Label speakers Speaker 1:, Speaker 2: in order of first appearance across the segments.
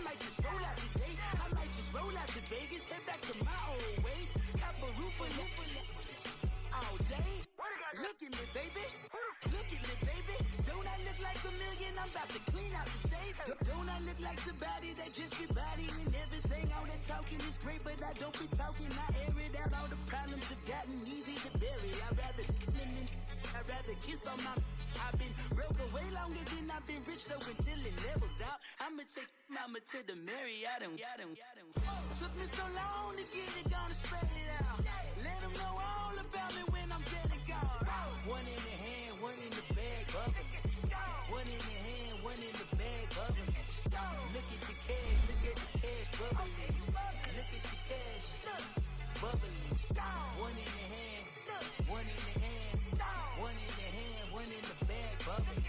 Speaker 1: might just roll out today. I might just roll out to Vegas, head back to my old ways. Cop a roof all day. Look at me, baby. Look at me, baby. Don't I look like $1 million? I'm about to clean out the safe. Don't I look like somebody that just be bodying everything? All that talking is great, but I don't be talking. I air it out. All the problems have gotten easy to bury. I'd rather kiss on my. I've been broke away longer than I've been rich, so until it levels out, I'ma take mama to the Marriott and took me so long to get it, gonna spread it out. Let them know all about me when I'm dead and gone. One in the hand, one in the bag, bubbling. One in the hand, one in the bag, bubbling. Look at the cash, look at the cash bubbling. Look at the cash, bubbling. One in the hand, one in the hand, one in the hand, one in the bag, bubbling.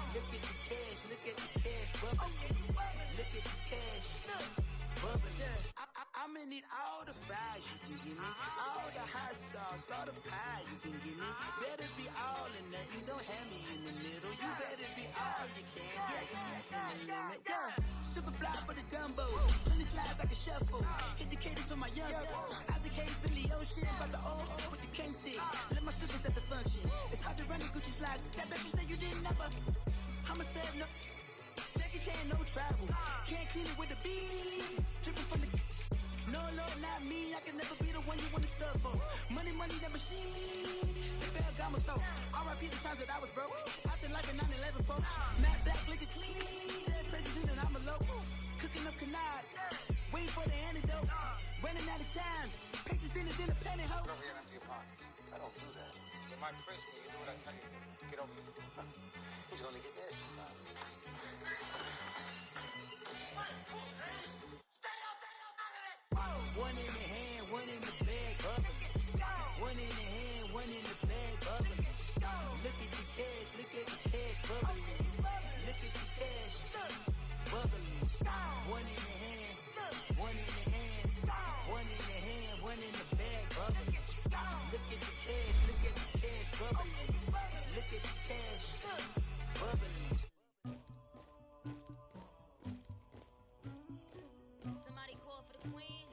Speaker 1: Look at the cash, look at the cash bubbling. Look at the cash, bubbling. I'ma need all the fries you can give me, all the hot sauce, all the pie you can give me. Better be all or nothing, don't have me in the middle. You better be all you can. Yeah. Super fly for the dumbos, plenty slides like a shuffle. Hit the cadence on my young Isaac Hayes, Billy Ocean, but the old with the cane stick. Let my slippers at the function. It's hard to run the Gucci slides. That bet you say you didn't never. I'ma step no. Jackie Chan, no travel. Can't clean it with the beat. Dripping from the. No, not me. I can never be the one you want to stuff for. Money, that machine. They fell down my stove. R.I.P. the times that I was broke. Acting like a 9/11 folks. Matte black, liquor clean. There's places in an envelope. Cooking up canard. Waiting for the antidote. Running out of time. Pictures thinner than a penny hoe.
Speaker 2: Girl, we empty your pockets. I don't do that. You might frisk me. You do what I tell you. Get over here. He's gonna get this.
Speaker 1: One in the hand, one in the bag, bubbling. One in the hand, one in the bag, bubbling. Look at the cash, look at the cash bubbling. Look at the cash, bubbling. One in the hand, one in the hand, one in the hand, one in the bag, bubbling. Look at the cash, look at the cash bubbling. Look at the cash, bubbling.
Speaker 3: Somebody call for the queen.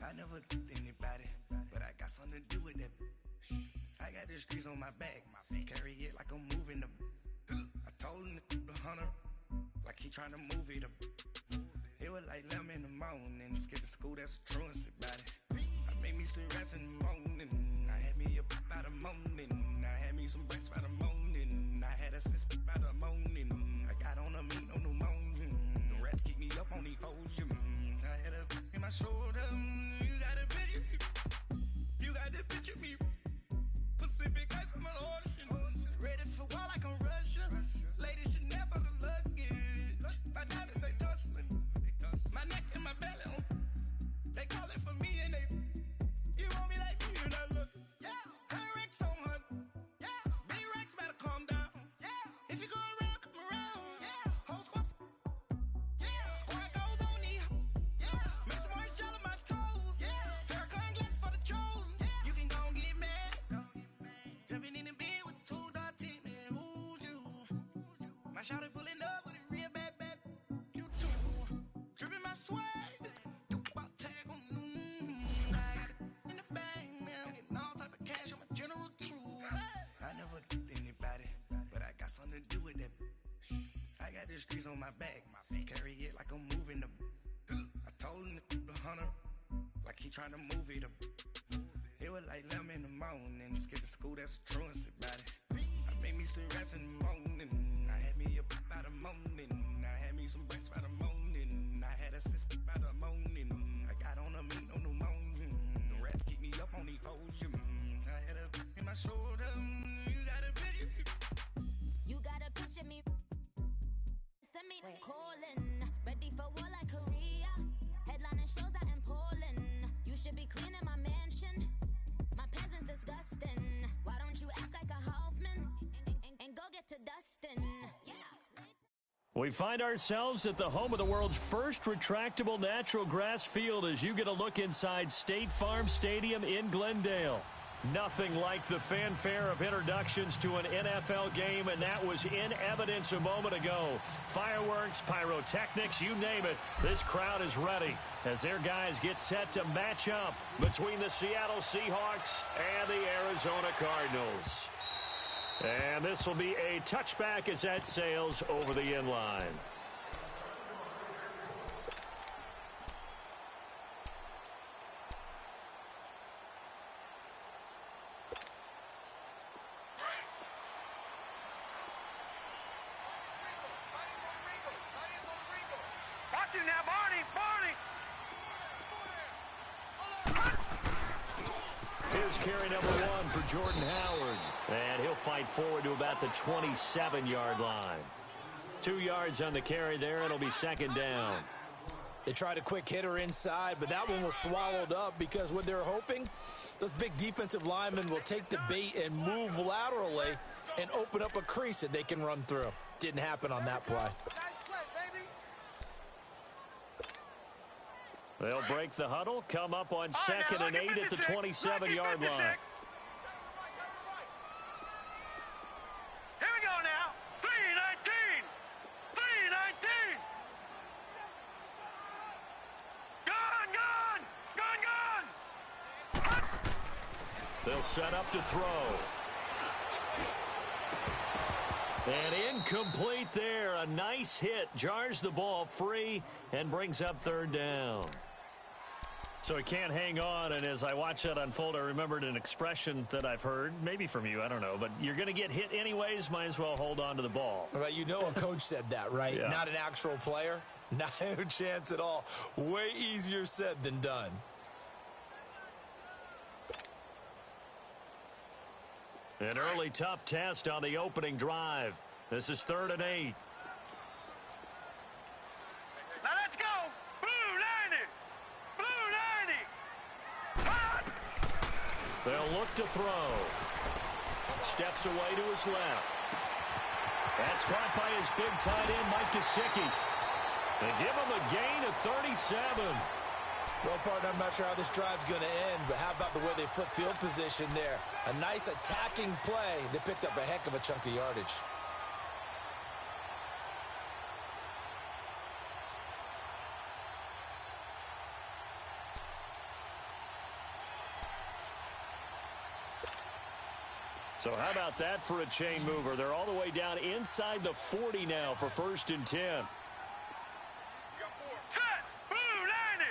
Speaker 4: I never killed anybody, but I got something to do with that. I got the streets on my back, carry it like I'm moving the. I told him to 100, like he trying to move it up. It was like 11 in the morning, skipping school, that's a truancy about it. I made me some rest in the morning, I had me a pop by the morning, I had me some breaks by the morning, I had a six by the morning, I got on a meat on the morning, the rats keep me up on the ocean, I had a in my shoulder, you got a picture, you got this picture me, Pacific ice on my ocean, ready for war like I'm Russia, ladies should never the luggage, my diamonds they tussling, my neck and my belly on, they calling for me and they, you want me like me and I look, yeah, her Rex on her, yeah, big Rex better calm down, yeah, if you go around, come around, yeah, whole squad, yeah, squad goes on me, yeah, make some orange gel on my toes, yeah, Farrakhan glass for the chosen, yeah, you can go and get mad, jumping in the bed with two dark teeth, man, who's you, my shawty pulling up with a real bad, you too, dripping my swag, do my tag on, I got it in the bag now, getting all type of cash, I'm a general truth, I never killed anybody, but I got something to do with that. I got the streets on my back, carry it like I'm moving the. I told him to 100, like he trying to move it up. It was like 11 in the morning, skipping school, that's a truancy about it. I made me some rest in the morning, I had me a pop by the morning, I had me some breaks by the morning, I had a six by the morning, I got on a meat on the morning, the rats keep me up on the ocean, I had a in my shoulder, you got a picture.
Speaker 3: You gotta picture me. Send me calling, ready for war like Korea. Headlining shows out in Poland. You should be cleaning my mansion. My peasants disgusting. Why don't you act like a Hoffman and go get to Dustin? Yeah.
Speaker 5: We find ourselves at the home of the world's first retractable natural grass field as you get a look inside State Farm Stadium in Glendale. Nothing like the fanfare of introductions to an NFL game, and that was in evidence a moment ago. Fireworks, pyrotechnics, you name it, this crowd is ready as their guys get set to match up between the Seattle Seahawks and the Arizona Cardinals. And this will be a touchback as that sails over the inline.
Speaker 6: Watch it now, Barney!
Speaker 5: Here's carry number 1 for Jordan Howard. And he'll fight forward to about the 27-yard line. 2 yards on the carry there. It'll be second down.
Speaker 7: They tried a quick hitter inside, but that one was swallowed up because what they're hoping, those big defensive linemen will take the bait and move laterally and open up a crease that they can run through. Didn't happen on that play.
Speaker 5: They'll break the huddle, come up on second and 8 at the 27-yard line.
Speaker 6: Here we go now. 3-19. 3-19. Gone.
Speaker 5: They'll set up to throw. And incomplete there. A nice hit. Jars the ball free and brings up third down. So he can't hang on, and as I watch that unfold, I remembered an expression that I've heard, maybe from you, I don't know, but you're going to get hit anyways, might as well hold on to the ball.
Speaker 7: Right, you know a coach said that, right?
Speaker 5: Yeah. Not
Speaker 7: an actual player. No chance at all. Way easier said than done.
Speaker 5: An early tough test on the opening drive. This is 3rd and 8.
Speaker 6: Now let's go. Blue 90.
Speaker 5: They'll look to throw. Steps away to his left. That's caught by his big tight end, Mike Gesicki. They give him a gain of 37.
Speaker 7: Well, partner, I'm not sure how this drive's going to end, but how about the way they flip field position there? A nice attacking play. They picked up a heck of a chunk of yardage.
Speaker 5: So how about that for a chain mover? They're all the way down inside the 40 now for 1st and 10.
Speaker 6: Set. Blue 90.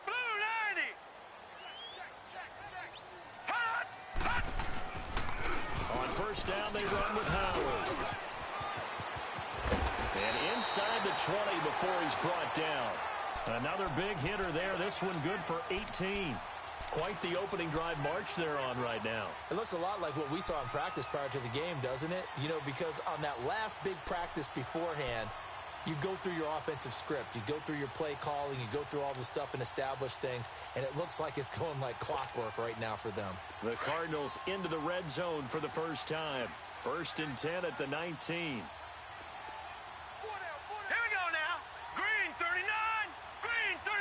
Speaker 6: Blue 90. Hot.
Speaker 5: On 1st down, they run with Howard. And inside the 20 before he's brought down. Another big hitter there. This one good for 18. Quite the opening drive march they're on right now.
Speaker 7: It looks a lot like what we saw in practice prior to the game, doesn't it? You know, because on that last big practice beforehand, you go through your offensive script. You go through your play calling. You go through all the stuff and establish things. And it looks like it's going like clockwork right now for them.
Speaker 5: The Cardinals into the red zone for the first time. 1st and 10 at the 19.
Speaker 6: Here we go now. Green 39. Green 39.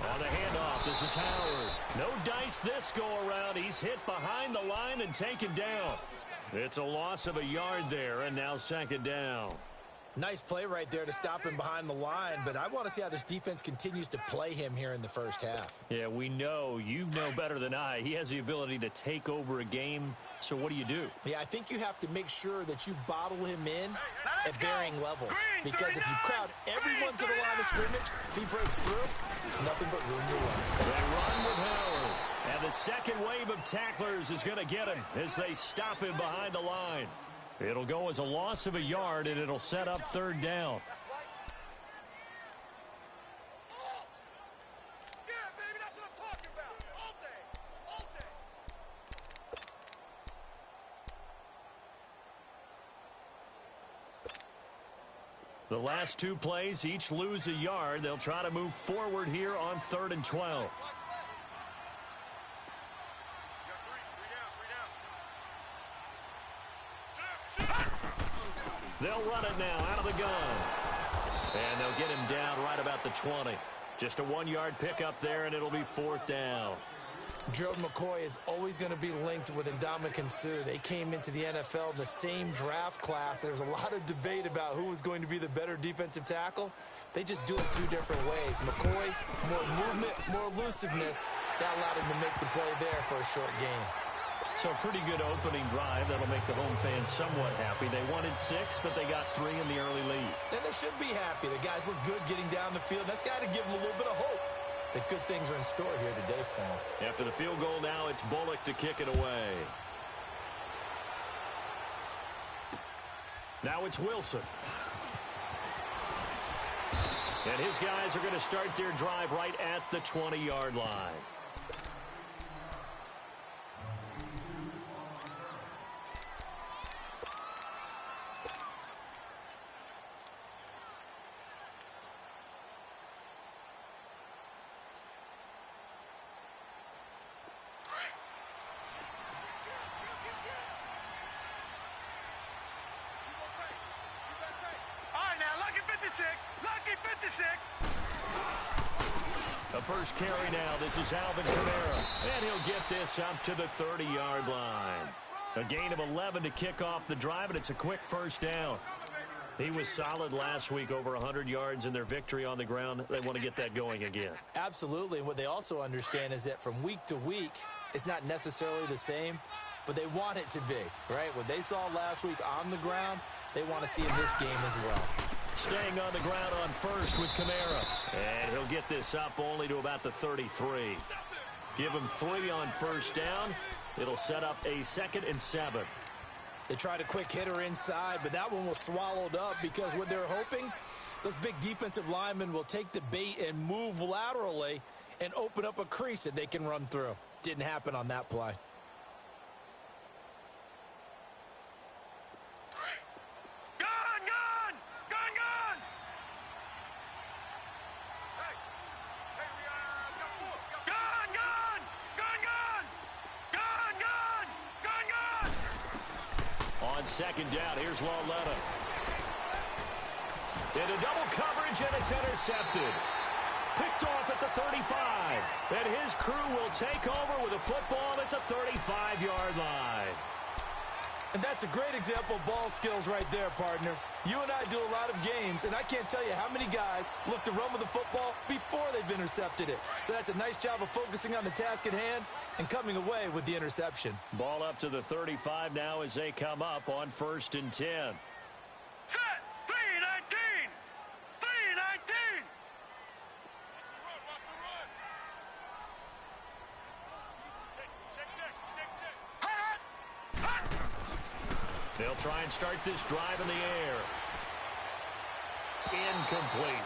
Speaker 5: On the handoff, this is Howard. No dice this go around. He's hit behind the line and taken down. It's a loss of a yard there, and now 2nd down.
Speaker 7: Nice play right there to stop him behind the line, but I want to see how this defense continues to play him here in the first half.
Speaker 5: Yeah, we know. You know better than I. He has the ability to take over a game, so what do you do?
Speaker 7: Yeah, I think you have to make sure that you bottle him in at varying levels, because if you crowd everyone to the line of scrimmage, if he breaks through, there's nothing but room to run.
Speaker 5: They run with Howard, and the second wave of tacklers is going to get him as they stop him behind the line. It'll go as a loss of a yard, and it'll set up 3rd down. The last 2 plays each lose a yard. They'll try to move forward here on 3rd and 12. They'll run it now out of the gun. And they'll get him down right about the 20. Just a 1-yard pickup there, and it'll be 4th down.
Speaker 7: Gerald McCoy is always going to be linked with Ndamukong Suh. They came into the NFL in the same draft class. There was a lot of debate about who was going to be the better defensive tackle. They just do it 2 different ways. McCoy, more movement, more elusiveness. That allowed him to make the play there for a short gain.
Speaker 5: So a pretty good opening drive. That'll make the home fans somewhat happy. They wanted 6, but they got 3 in the early lead.
Speaker 7: And they should be happy. The guys look good getting down the field. That's got to give them a little bit of hope that good things are in store here today for them.
Speaker 5: After the field goal now, it's Bullock to kick it away. Now it's Wilson. And his guys are going to start their drive right at the 20-yard line.
Speaker 6: Lucky 56.
Speaker 5: The first carry now. This is Alvin Kamara. And he'll get this up to the 30-yard line. A gain of 11 to kick off the drive, and it's a quick first down. He was solid last week, over 100 yards in their victory on the ground. They want to get that going again.
Speaker 7: Absolutely. And what they also understand is that from week to week, it's not necessarily the same, but they want it to be, right? What they saw last week on the ground, they want to see in this game as well.
Speaker 5: Staying on the ground on first with Kamara. And he'll get this up only to about the 33. Give him 3 on first down. It'll set up a 2nd and 7.
Speaker 7: They tried a quick hitter inside, but that one was swallowed up because what they're hoping, those big defensive linemen will take the bait and move laterally and open up a crease that they can run through. Didn't happen on that play.
Speaker 5: Second down, here's Lauletta. Into double coverage, and it's intercepted. Picked off at the 35. And his crew will take over with a football at the 35-yard line.
Speaker 7: And that's a great example of ball skills right there, partner. You and I do a lot of games, and I can't tell you how many guys look to run with the football before they've intercepted it. So that's a nice job of focusing on the task at hand and coming away with the interception.
Speaker 5: Ball up to the 35 now as they come up on 1st and 10.
Speaker 6: Set! 3-19! 3-19!
Speaker 5: They'll try and start this drive in the air. Incomplete.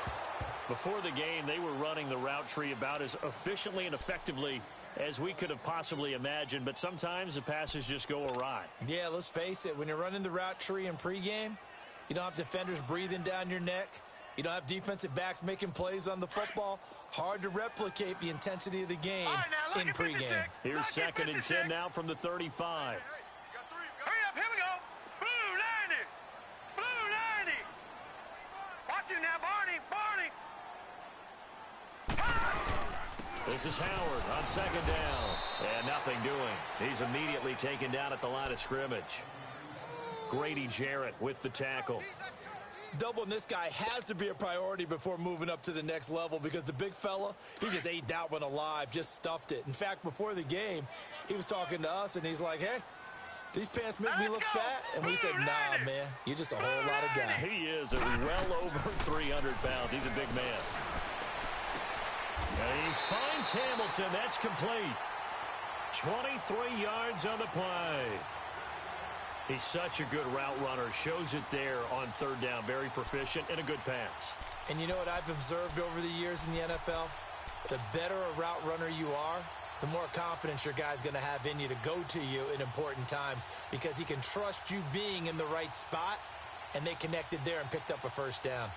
Speaker 5: Before the game, they were running the route tree about as efficiently and effectively as we could have possibly imagined, but sometimes the passes just go awry.
Speaker 7: Yeah, let's face it. When you're running the route tree in pregame, you don't have defenders breathing down your neck. You don't have defensive backs making plays on the football. Hard to replicate the intensity of the game in pregame.
Speaker 5: Here's 2nd and 10 now from the 35.
Speaker 6: Hurry up, here we go. Blue 90. Blue 90. Watch it now, Barney.
Speaker 5: This is Howard on 2nd down. And nothing doing. He's immediately taken down at the line of scrimmage. Grady Jarrett with the tackle.
Speaker 7: Doubling this guy has to be a priority before moving up to the next level because the big fella, he just ate that one alive, just stuffed it. In fact, before the game, he was talking to us, and he's like, hey, these pants make me look fat? And we said, nah, man, you're just a whole lot of guy.
Speaker 5: He is well over 300 pounds. He's a big man. And he finds Hamilton. That's complete. 23 yards on the play. He's such a good route runner. Shows it there on 3rd down. Very proficient and a good pass.
Speaker 7: And you know what I've observed over the years in the NFL? The better a route runner you are, the more confidence your guy's going to have in you to go to you in important times because he can trust you being in the right spot, and they connected there and picked up a 1st down.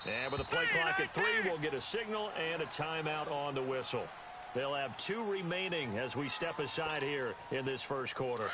Speaker 5: And with a play clock at 3, we'll get a signal and a timeout on the whistle. They'll have 2 remaining as we step aside here in this first quarter.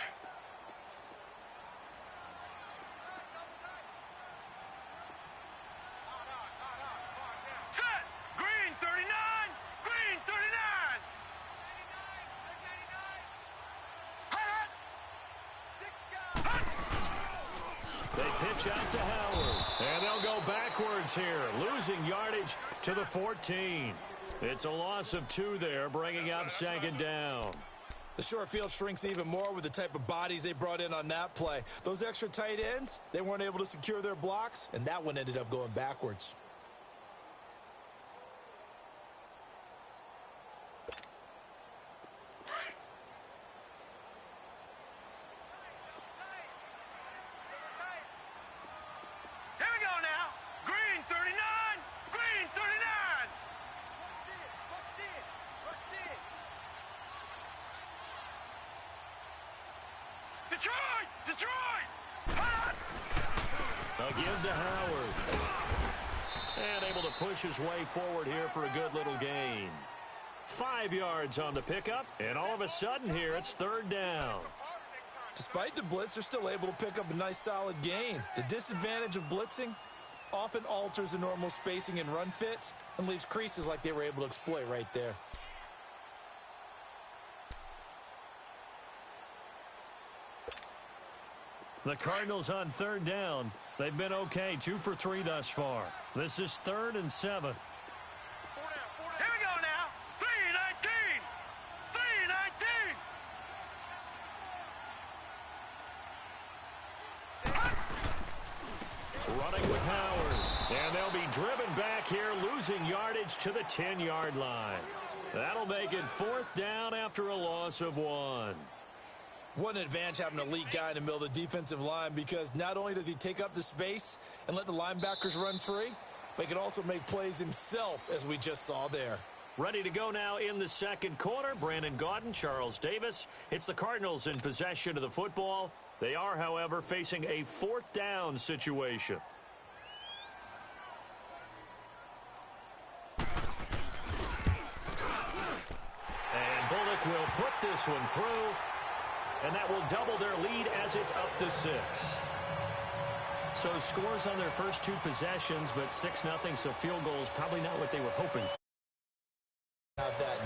Speaker 5: Out to Howard, and they'll go backwards here, losing yardage to the 14. It's a loss of 2 there, bringing up second down.
Speaker 7: The short field shrinks even more with the type of bodies they brought in on that play. Those extra tight ends, they weren't able to secure their blocks, and that one ended up going backwards.
Speaker 6: Detroit!
Speaker 5: They'll give to Howard. And able to push his way forward here for a good little gain. 5 yards on the pickup, and all of a sudden here it's third down.
Speaker 7: Despite the blitz, they're still able to pick up a nice solid gain. The disadvantage of blitzing often alters the normal spacing and run fits and leaves creases like they were able to exploit right there.
Speaker 5: The Cardinals on third down. They've been okay, 2 for 3 thus far. This is 3rd and 7.
Speaker 6: Here we go now. 3-19. 3-19.
Speaker 5: Running with Howard. And they'll be driven back here, losing yardage to the 10-yard line. That'll make it 4th down after a loss of 1.
Speaker 7: What an advantage having an elite guy in the middle of the defensive line, because not only does he take up the space and let the linebackers run free, but he can also make plays himself, as we just saw there.
Speaker 5: Ready to go now in the second quarter. Brandon Gaudin, Charles Davis. It's the Cardinals in possession of the football. They are, however, facing a 4th down situation. And Bullock will put this one through. And that will double their lead as it's up to 6. So scores on their first 2 possessions, but 6-0, so field goals probably not what they were hoping for.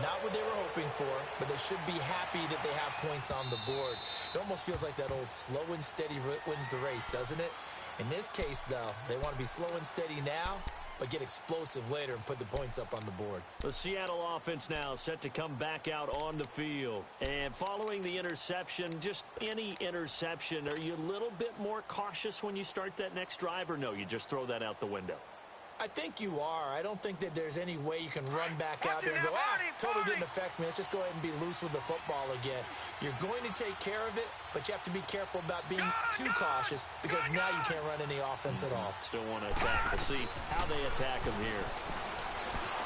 Speaker 7: Not what they were hoping for, but they should be happy that they have points on the board. It almost feels like that old slow and steady wins the race, doesn't it? In this case, though, they want to be slow and steady now, but get explosive later and put the points up on the board.
Speaker 5: The Seattle offense now set to come back out on the field. And following the interception, just any interception, are you a little bit more cautious when you start that next drive, or no, you just throw that out the window?
Speaker 7: I think you are. I don't think that there's any way you can run back out there and go, totally didn't affect me. Let's just go ahead and be loose with the football again. You're going to take care of it, but you have to be careful about being too cautious, because now you can't run any offense at all.
Speaker 5: Still want to attack. We'll see how they attack him here.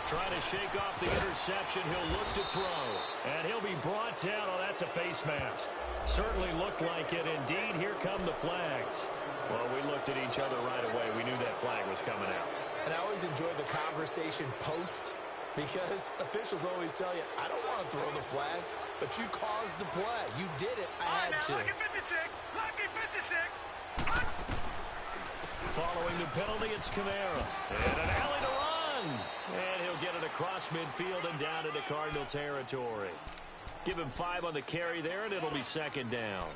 Speaker 5: Trying to shake off the interception. He'll look to throw. And he'll be brought down. Oh, that's a face mask. Certainly looked like it. Indeed, here come the flags. Well, we looked at each other right away. We knew that flag was coming out.
Speaker 7: And I always enjoy the conversation post, because officials always tell you, I don't want to throw the flag, but you caused the play. You did it. I had to.
Speaker 6: Lucky 56. Lucky 56.
Speaker 5: Following the penalty, it's Kamara. And an alley to run. And he'll get it across midfield and down into Cardinal territory. Give him 5 on the carry there, and it'll be second down.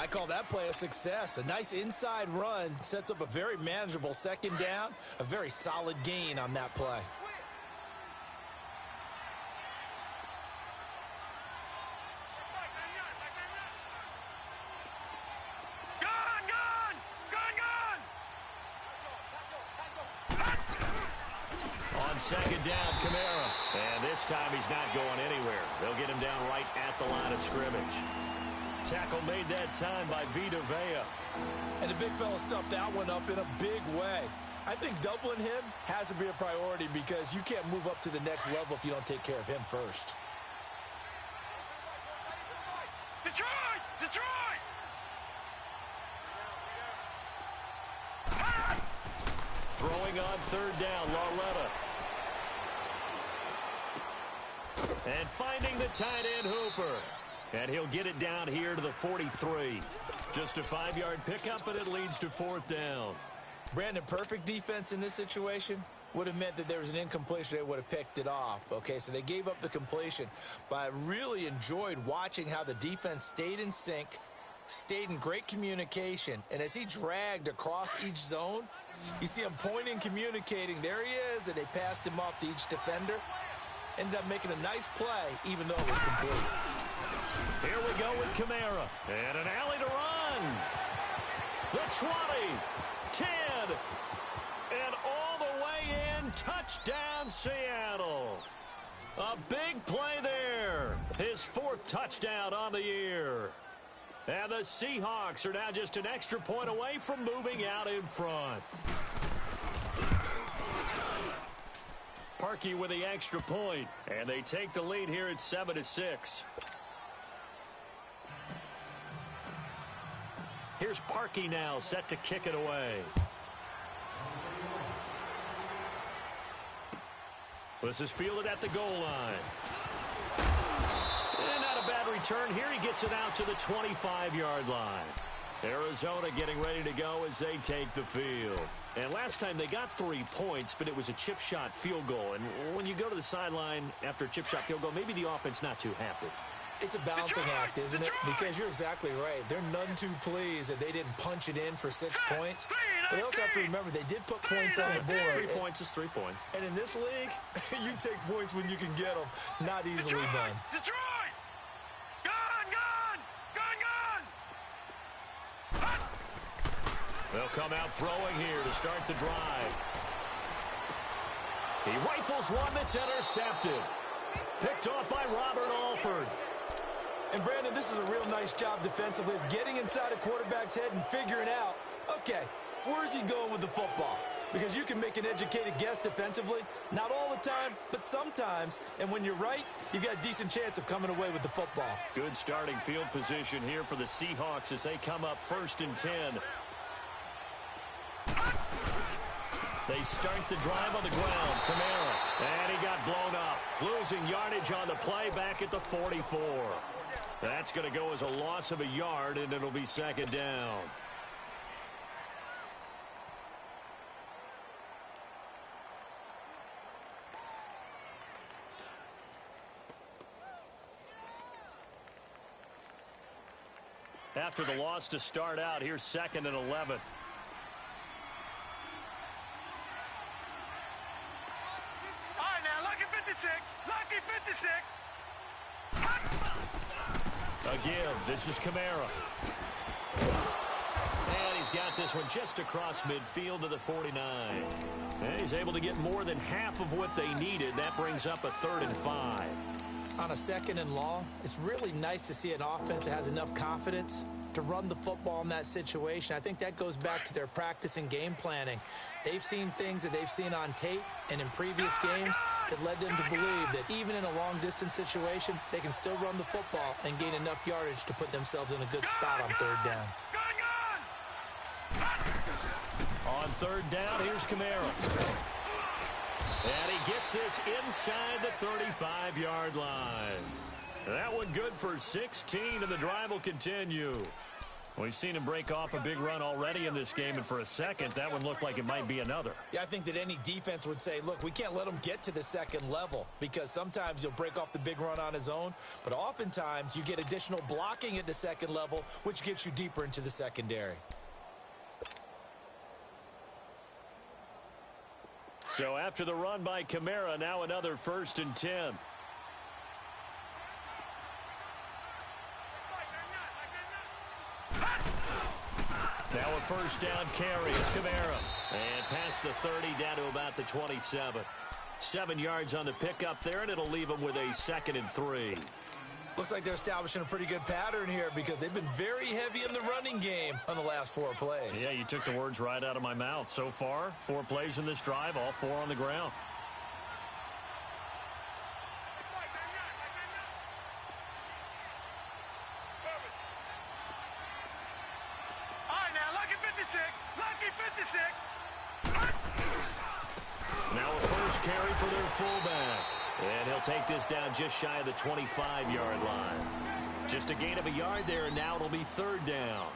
Speaker 7: I call that play a success. A nice inside run sets up a very manageable second down, a very solid gain on that play.
Speaker 5: On second down, Kamara. And this time he's not going anywhere. They'll get him down right at the line of scrimmage. Tackle made that time by Vita Vea.
Speaker 7: And the big fella stuffed that one up in a big way. I think doubling him has to be a priority, because you can't move up to the next level if you don't take care of him first.
Speaker 6: Detroit! Detroit!
Speaker 5: Throwing throwing on third down, Lauletta. And finding the tight end, Hooper. And he'll get it down here to the 43. Just a 5-yard pickup, and it leads to fourth down.
Speaker 7: Brandon, perfect defense in this situation would have meant that there was an incompletion. They would have picked it off. Okay, so they gave up the completion. But I really enjoyed watching how the defense stayed in sync, stayed in great communication. And as he dragged across each zone, you see him pointing, communicating. There he is, and they passed him off to each defender. Ended up making a nice play, even though it was complete.
Speaker 5: Here we go with Kamara. And an alley to run. The 20, 10, and all the way in. Touchdown, Seattle. A big play there. His 4th touchdown on the year. And the Seahawks are now just an extra point away from moving out in front. Parkey with the extra point, and they take the lead here at 7-6. Here's Parkey now, set to kick it away. This is fielded at the goal line. And not a bad return here. He gets it out to the 25-yard line. Arizona getting ready to go as they take the field. And last time they got 3 points, but it was a chip shot field goal. And when you go to the sideline after a chip shot field goal, maybe the offense not too happy.
Speaker 7: It's a balancing act, isn't it? Because you're exactly right. They're none too pleased that they didn't punch it in for 6 points. But they also have to remember they did put points on the board.
Speaker 5: 3 points is 3 points.
Speaker 7: And in this league, you take points when you can get them. Not easily done.
Speaker 6: Detroit! Gone!
Speaker 5: They'll come out throwing here to start the drive. He rifles one that's intercepted. Picked off by Robert Alford.
Speaker 7: And, Brandon, this is a real nice job defensively of getting inside a quarterback's head and figuring out, okay, where's he going with the football? Because you can make an educated guess defensively. Not all the time, but sometimes. And when you're right, you've got a decent chance of coming away with the football.
Speaker 5: Good starting field position here for the Seahawks as they come up 1st and 10. They start the drive on the ground. Kamara. And he got blown up. Losing yardage on the play back at the 44. That's going to go as a loss of a yard, and it'll be 2nd down. After the loss to start out, here's 2nd and 11.
Speaker 6: All right, now, lucky 56. Lucky 56.
Speaker 5: Again, this is Kamara. And he's got this one just across midfield to the 49. And he's able to get more than half of what they needed. That brings up a 3rd and 5.
Speaker 7: On a 2nd and long, it's really nice to see an offense that has enough confidence to run the football in that situation. I think that goes back to their practice and game planning. They've seen things that they've seen on tape and in previous games that led them to believe that even in a long-distance situation, they can still run the football and gain enough yardage to put themselves in a good spot on 3rd down.
Speaker 5: On 3rd down, here's Kamara. And he gets this inside the 35-yard line. That one good for 16, and the drive will continue. We've seen him break off a big run already in this game, and for a second, that one looked like it might be another.
Speaker 7: Yeah, I think that any defense would say, look, we can't let him get to the 2nd level because sometimes he'll break off the big run on his own, but oftentimes you get additional blocking at the 2nd level, which gets you deeper into the secondary.
Speaker 5: So after the run by Kamara, now another 1st and 10. Now a 1st down carry. It's Kamara. And past the 30 down to about the 27. 7 yards on the pickup there, and it'll leave them with a 2nd and 3.
Speaker 7: Looks like they're establishing a pretty good pattern here because they've been very heavy in the running game on the last 4 plays.
Speaker 5: Yeah, you took the words right out of my mouth. So far, 4 plays in this drive, all 4 on the ground.
Speaker 6: All right, now, lucky 56. Lucky 56.
Speaker 5: Now a first carry for their fullback. And he'll take this down just shy of the 25-yard line. Just a gain of a yard there, and now it'll be third down.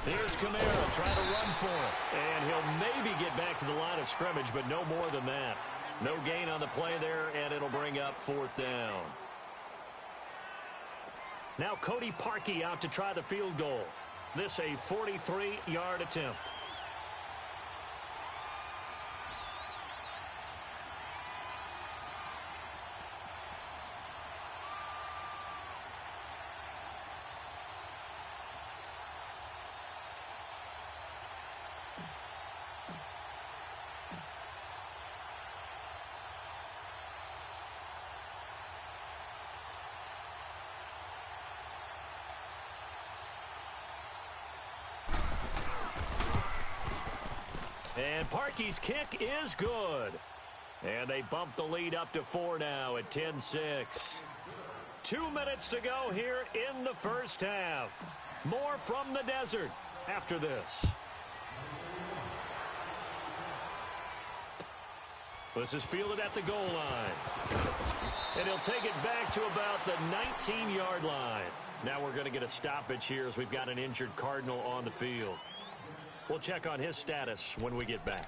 Speaker 5: Here's Kamara trying to run for it. And he'll maybe get back to the line of scrimmage, but no more than that. No gain on the play there, and it'll bring up fourth down. Now Cody Parkey out to try the field goal. This a 43-yard attempt. And Parkey's kick is good. And they bump the lead up to 4 now at 10-6. 2 minutes to go here in the first half. More from the desert after this. This is fielded at the goal line. And he'll take it back to about the 19-yard line. Now we're going to get a stoppage here as we've got an injured Cardinal on the field. We'll check on his status when we get back.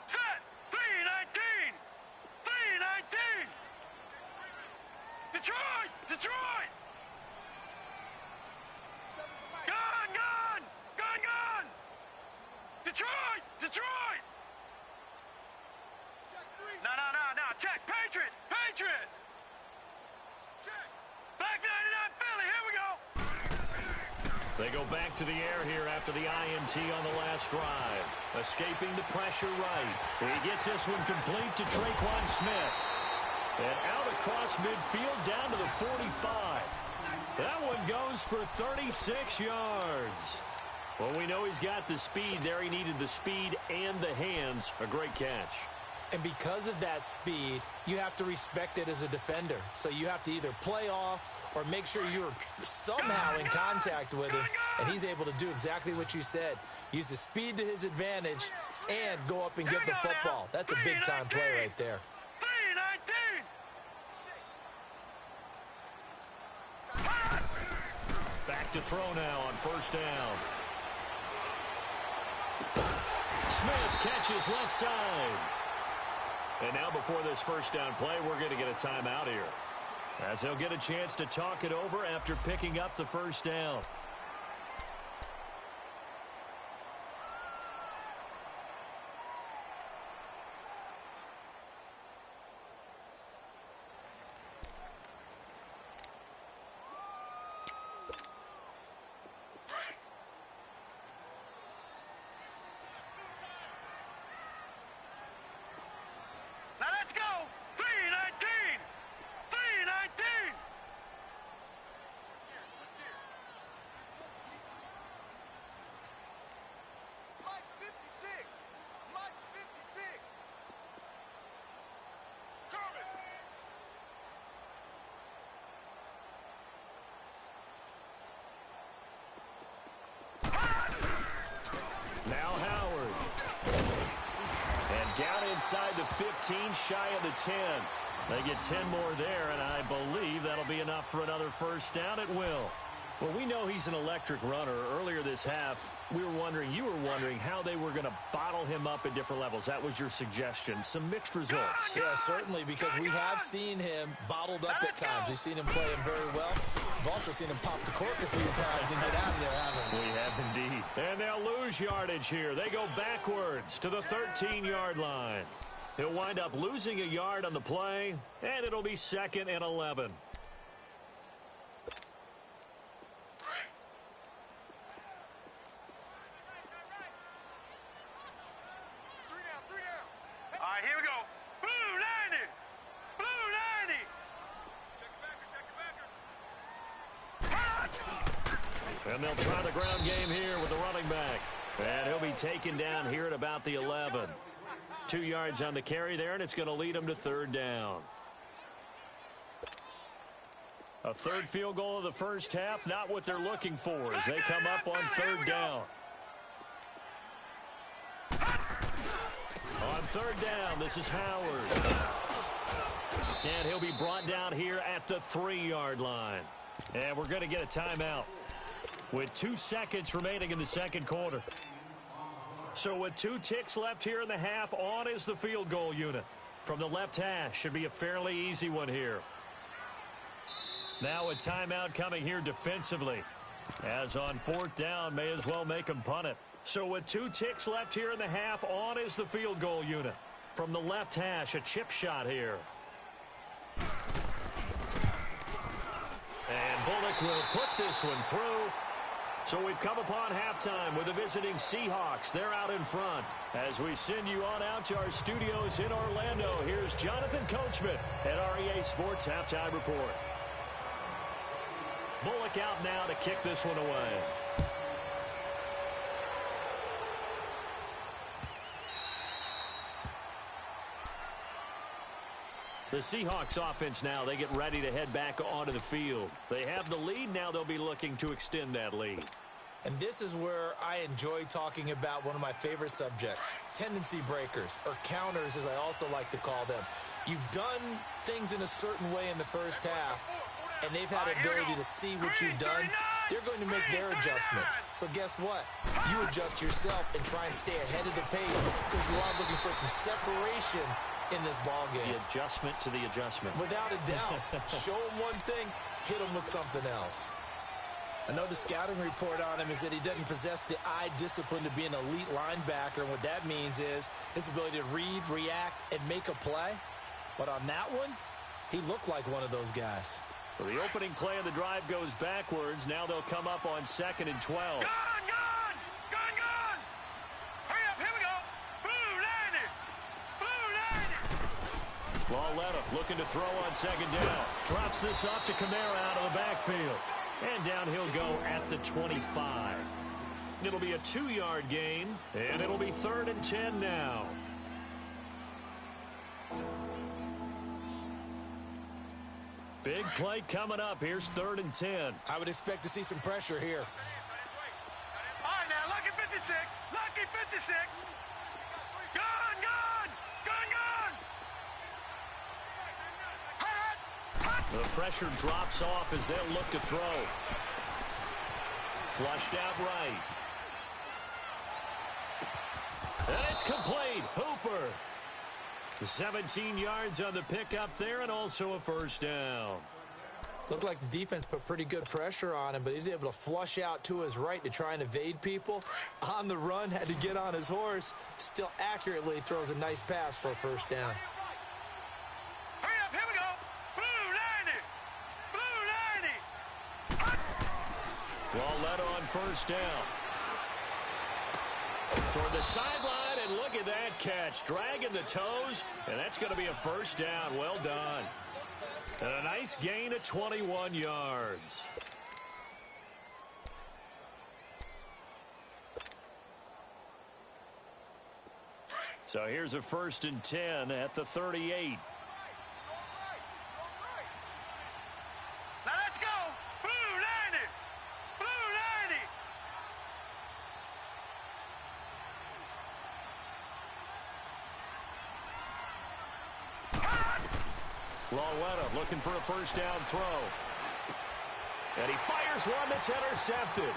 Speaker 6: Set! 3-19! 3-19! Detroit! Detroit! Gone! Gone! Gone! Gone! Detroit! Detroit! No. Check. Patriot. Patriot. Check. Black 99 Philly. Here we go.
Speaker 5: They go back to the air here after the INT on the last drive. Escaping the pressure right. He gets this one complete to Traquan Smith. And out across midfield down to the 45. That one goes for 36 yards. Well, we know he's got the speed there. He needed the speed and the hands. A great catch.
Speaker 7: And because of that speed, you have to respect it as a defender. So you have to either play off or make sure you're somehow in contact with him. And he's able to do exactly what you said. Use the speed to his advantage and go up and get the football. That's a big-time play right there.
Speaker 6: 3-19!
Speaker 5: Back to throw now on first down. Smith catches left side. And now before this first down play, we're going to get a timeout here, as he'll get a chance to talk it over after picking up the first down.
Speaker 6: Now let's go! 3-19! 3-19!
Speaker 2: Mike 56! Mike 56! Coming!
Speaker 5: Now Howard. And down inside the 15, shy of the 10. They get 10 more there, and I believe that'll be enough for another first down. It will. Well, we know he's an electric runner. Earlier this half, you were wondering how they were going to bottle him up at different levels. That was your suggestion. Some mixed results.
Speaker 7: Yeah, certainly, because we have seen him bottled up at times. We've seen him play him very well. We've also seen him pop the cork a few times and get out of there, haven't we?
Speaker 5: We have indeed. And they'll lose yardage here. They go backwards to the 13-yard line. He'll wind up losing a yard on the play, and it'll be 2nd and 11.
Speaker 2: Three down.
Speaker 6: here we go. Blue 90. Blue 90.
Speaker 5: And they'll try the ground game here with the running back. And he'll be taken down here at about the 11. 2 yards on the carry there, and it's going to lead him to third down. A third field goal of the first half, not what they're looking for as they come up on third down. On third down, this is Howard. And he'll be brought down here at the 3-yard line. And we're going to get a timeout with 2 seconds remaining in the second quarter. So with 2 ticks left here in the half, on is the field goal unit. From the left hash, should be a fairly easy one here. Now a timeout coming here defensively. As on fourth down, may as well make them punt it. So with 2 ticks left here in the half, on is the field goal unit. From the left hash, a chip shot here. And Bullock will put this one through. So we've come upon halftime with the visiting Seahawks. They're out in front. As we send you on out to our studios in Orlando, here's Jonathan Coachman at REA Sports Halftime Report. Bullock out now to kick this one away. The Seahawks offense now, they get ready to head back onto the field. They have the lead. Now they'll be looking to extend that lead.
Speaker 7: And this is where I enjoy talking about one of my favorite subjects, tendency breakers, or counters as I also like to call them. You've done things in a certain way in the first half, and they've had the ability to see what you've done. They're going to make their adjustments. So guess what? You adjust yourself and try and stay ahead of the pace because you are looking for some separation in this ball game.
Speaker 5: The adjustment to the adjustment.
Speaker 7: Without a doubt. Show them one thing, hit them with something else. Another scouting report on him is that he doesn't possess the eye discipline to be an elite linebacker. And what that means is his ability to read, react, and make a play. But on that one, he looked like one of those guys.
Speaker 5: So the opening play of the drive goes backwards. Now they'll come up on 2nd and 12.
Speaker 6: Gone! Hurry up, here we go. Blue 90.
Speaker 5: Lauletta looking to throw on 2nd down. Drops this off to Kamara out of the backfield. And down he'll go at the 25. It'll be a 2-yard gain, and it'll be 3rd and 10 now. Big play coming up. Here's 3rd and 10.
Speaker 7: I would expect to see some pressure here.
Speaker 6: All right, now, lucky 56. Lucky 56. Gone!
Speaker 5: The pressure drops off as they'll look to throw. Flushed out right. And it's complete. Hooper. 17 yards on the pickup there and also a first down.
Speaker 7: Looked like the defense put pretty good pressure on him, but he's able to flush out to his right to try and evade people. On the run, had to get on his horse. Still accurately throws a nice pass for a first down.
Speaker 6: Hurry up, here we go. Blue 90.
Speaker 5: Lauletta on first down. Toward the sideline, and look at that catch. Dragging the toes, and that's going to be a first down. Well done. And a nice gain of 21 yards. So here's a 1st and 10 at the 38.
Speaker 6: Now let's go. Blue 90. Blue 90.
Speaker 5: Lauletta looking for a first down throw. And he fires one that's intercepted.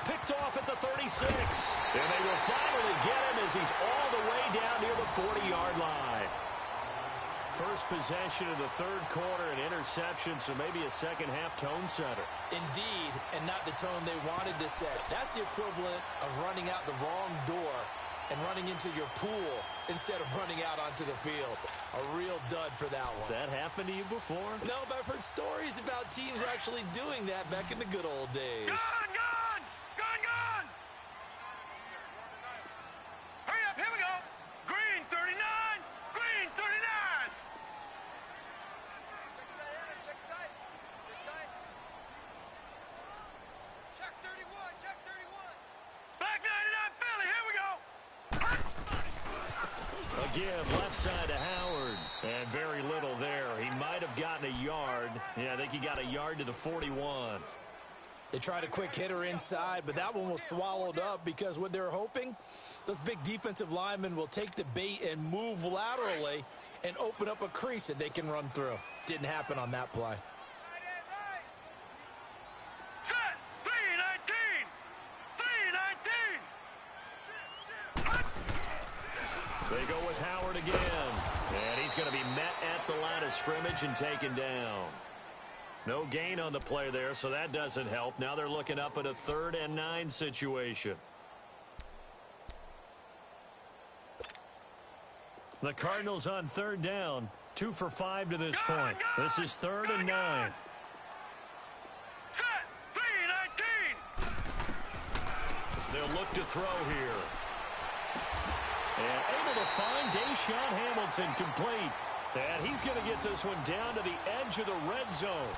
Speaker 5: Picked off at the 36. And they will finally get him as he's all the way down near the 40-yard line. First possession of the third quarter, an interception, so maybe a second-half tone setter.
Speaker 7: Indeed, and not the tone they wanted to set. That's the equivalent of running out the wrong door and running into your pool instead of running out onto the field. A real dud for that one.
Speaker 5: Has that happened to you before?
Speaker 7: No, but I've heard stories about teams actually doing that back in the good old days.
Speaker 6: Gone! Hurry up, here we go. Green 39. Green
Speaker 5: give left side to Howard. And very little there. He might have gotten a yard. Yeah, I think he got a yard to the 41.
Speaker 7: They tried a quick hitter inside, but that one was swallowed up because what they're hoping, those big defensive linemen will take the bait and move laterally and open up a crease that they can run through. Didn't happen on that play.
Speaker 6: Set! 319! 319!
Speaker 5: They go with Howard again. And he's going to be met at the line of scrimmage and taken down. No gain on the play there, so that doesn't help. Now they're looking up at a 3rd and 9 situation. The Cardinals on 3rd down. 2 for 5 to this point. This is 3rd and 9.
Speaker 6: Set! 319!
Speaker 5: They'll look to throw here. And able to find Deshaun Hamilton complete. And he's going to get this one down to the edge of the red zone.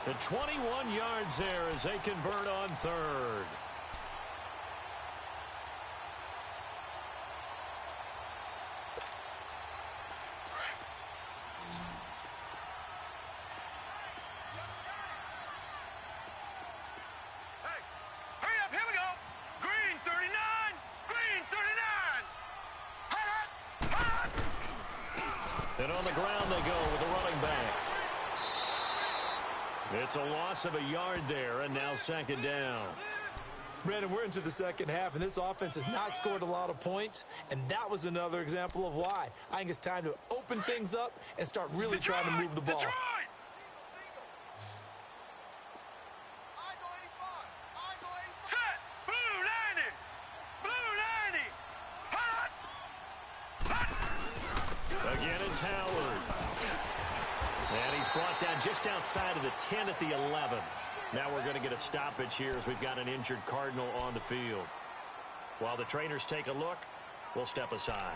Speaker 5: The 21 yards there as they convert on 3rd. And on the ground they go with the running back. It's a loss of a yard there, and now 2nd down.
Speaker 7: Brandon, we're into the second half, and this offense has not scored a lot of points, and that was another example of why. I think it's time to open things up and start really trying to move the ball.
Speaker 6: Detroit! Set! Blue 90! Blue 90! Hot!
Speaker 5: Again, it's Howard. And he's brought down just outside of the 10 at the 11. Now we're going to get a stoppage here as we've got an injured Cardinal on the field. While the trainers take a look, we'll step aside.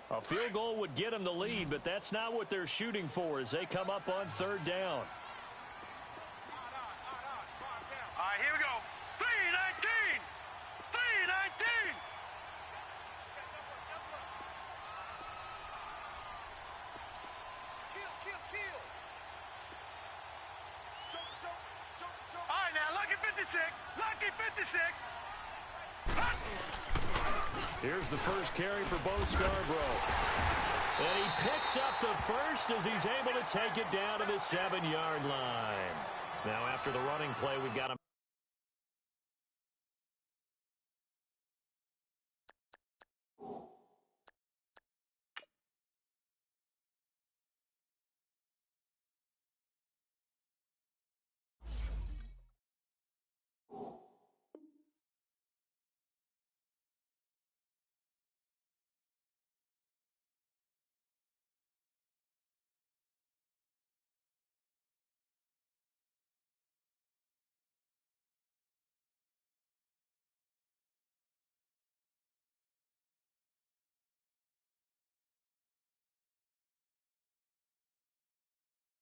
Speaker 5: A field goal would get them the lead, but that's not what they're shooting for as they come up on 3rd down.
Speaker 6: All right, here we go. 319! 319! All right, now, lucky 56. Lucky 56.
Speaker 5: Here's the first carry for Bo Scarborough. And he picks up the first as he's able to take it down to the 7-yard line. Now after the running play, we've got a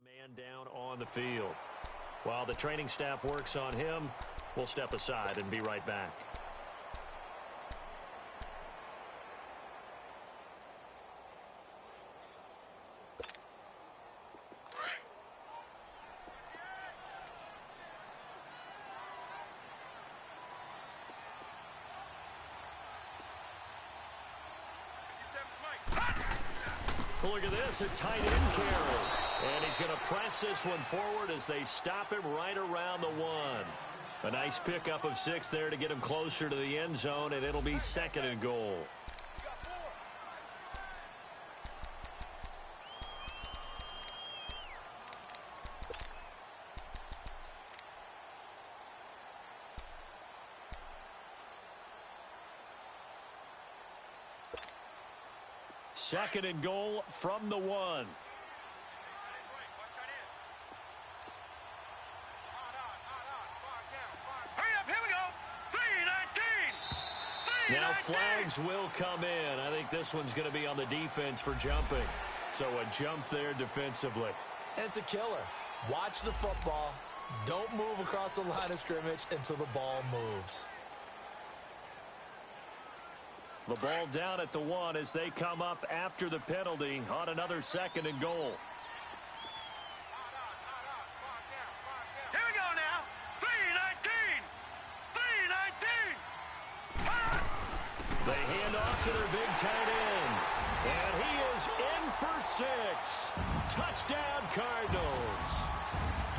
Speaker 5: man down on the field. While the training staff works on him, we'll step aside and be right back. Look at this, a tight end carry. And he's going to press this one forward as they stop him right around the 1. A nice pickup of 6 there to get him closer to the end zone, and it'll be 2nd and goal. Second and goal from the 1.
Speaker 6: Hurry up, here we go. 319!
Speaker 5: Now flags will come in. I think this one's going to be on the defense for jumping. So a jump there defensively.
Speaker 7: And it's a killer. Watch the football. Don't move across the line of scrimmage until the ball moves.
Speaker 5: The ball down at the 1 as they come up after the penalty on another 2nd and goal.
Speaker 6: Here we go now. 3-19. 3-19.
Speaker 5: They hand off to their big tight end. And he is in for 6. Touchdown, Cardinals.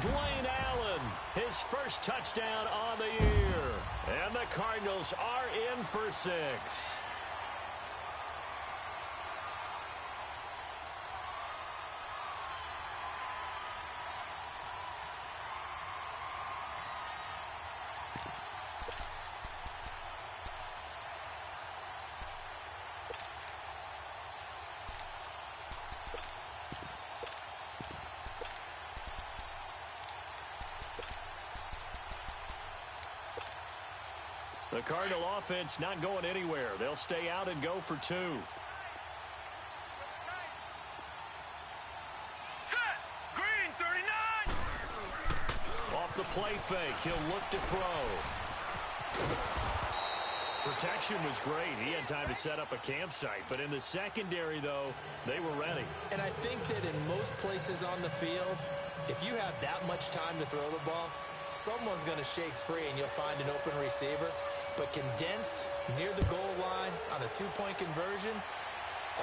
Speaker 5: Dwayne Allen, his first touchdown on the year. And the Cardinals are in for 6. The Cardinal offense not going anywhere. They'll stay out and go for 2.
Speaker 6: Set. Green 39.
Speaker 5: Off the play fake, he'll look to throw. Protection was great. He had time to set up a campsite. But in the secondary, though, they were ready.
Speaker 7: And I think that in most places on the field, if you have that much time to throw the ball, someone's going to shake free and you'll find an open receiver. But condensed near the goal line on a 2-point conversion,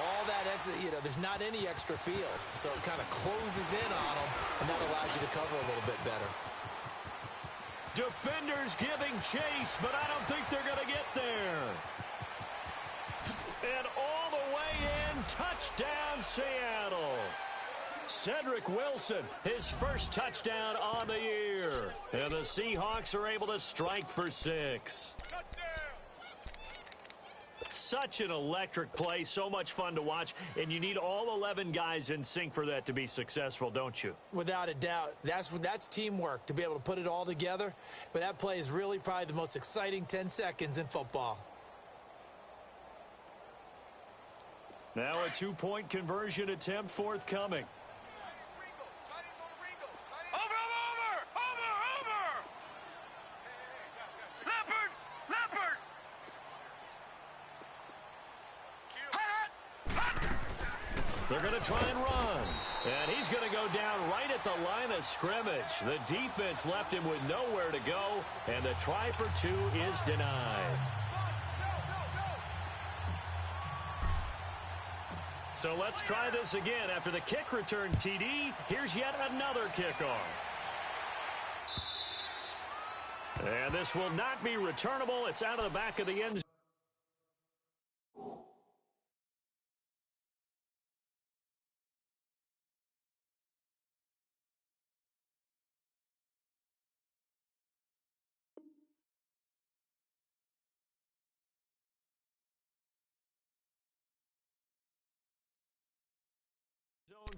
Speaker 7: all that exit, there's not any extra field. So it kind of closes in on them, and that allows you to cover a little bit better.
Speaker 5: Defenders giving chase, but I don't think they're going to get there. And all the way in, touchdown Seattle. Cedric Wilson, his first touchdown on the year. And the Seahawks are able to strike for 6. Such an electric play, so much fun to watch, and you need all 11 guys in sync for that to be successful, don't you?
Speaker 7: Without a doubt. That's teamwork, to be able to put it all together. But that play is really probably the most exciting 10 seconds in football.
Speaker 5: Now a 2-point conversion attempt forthcoming. They're going to try and run. And he's going to go down right at the line of scrimmage. The defense left him with nowhere to go. And the try for 2 is denied. So let's try this again. After the kick return TD, here's yet another kickoff. And this will not be returnable. It's out of the back of the end zone.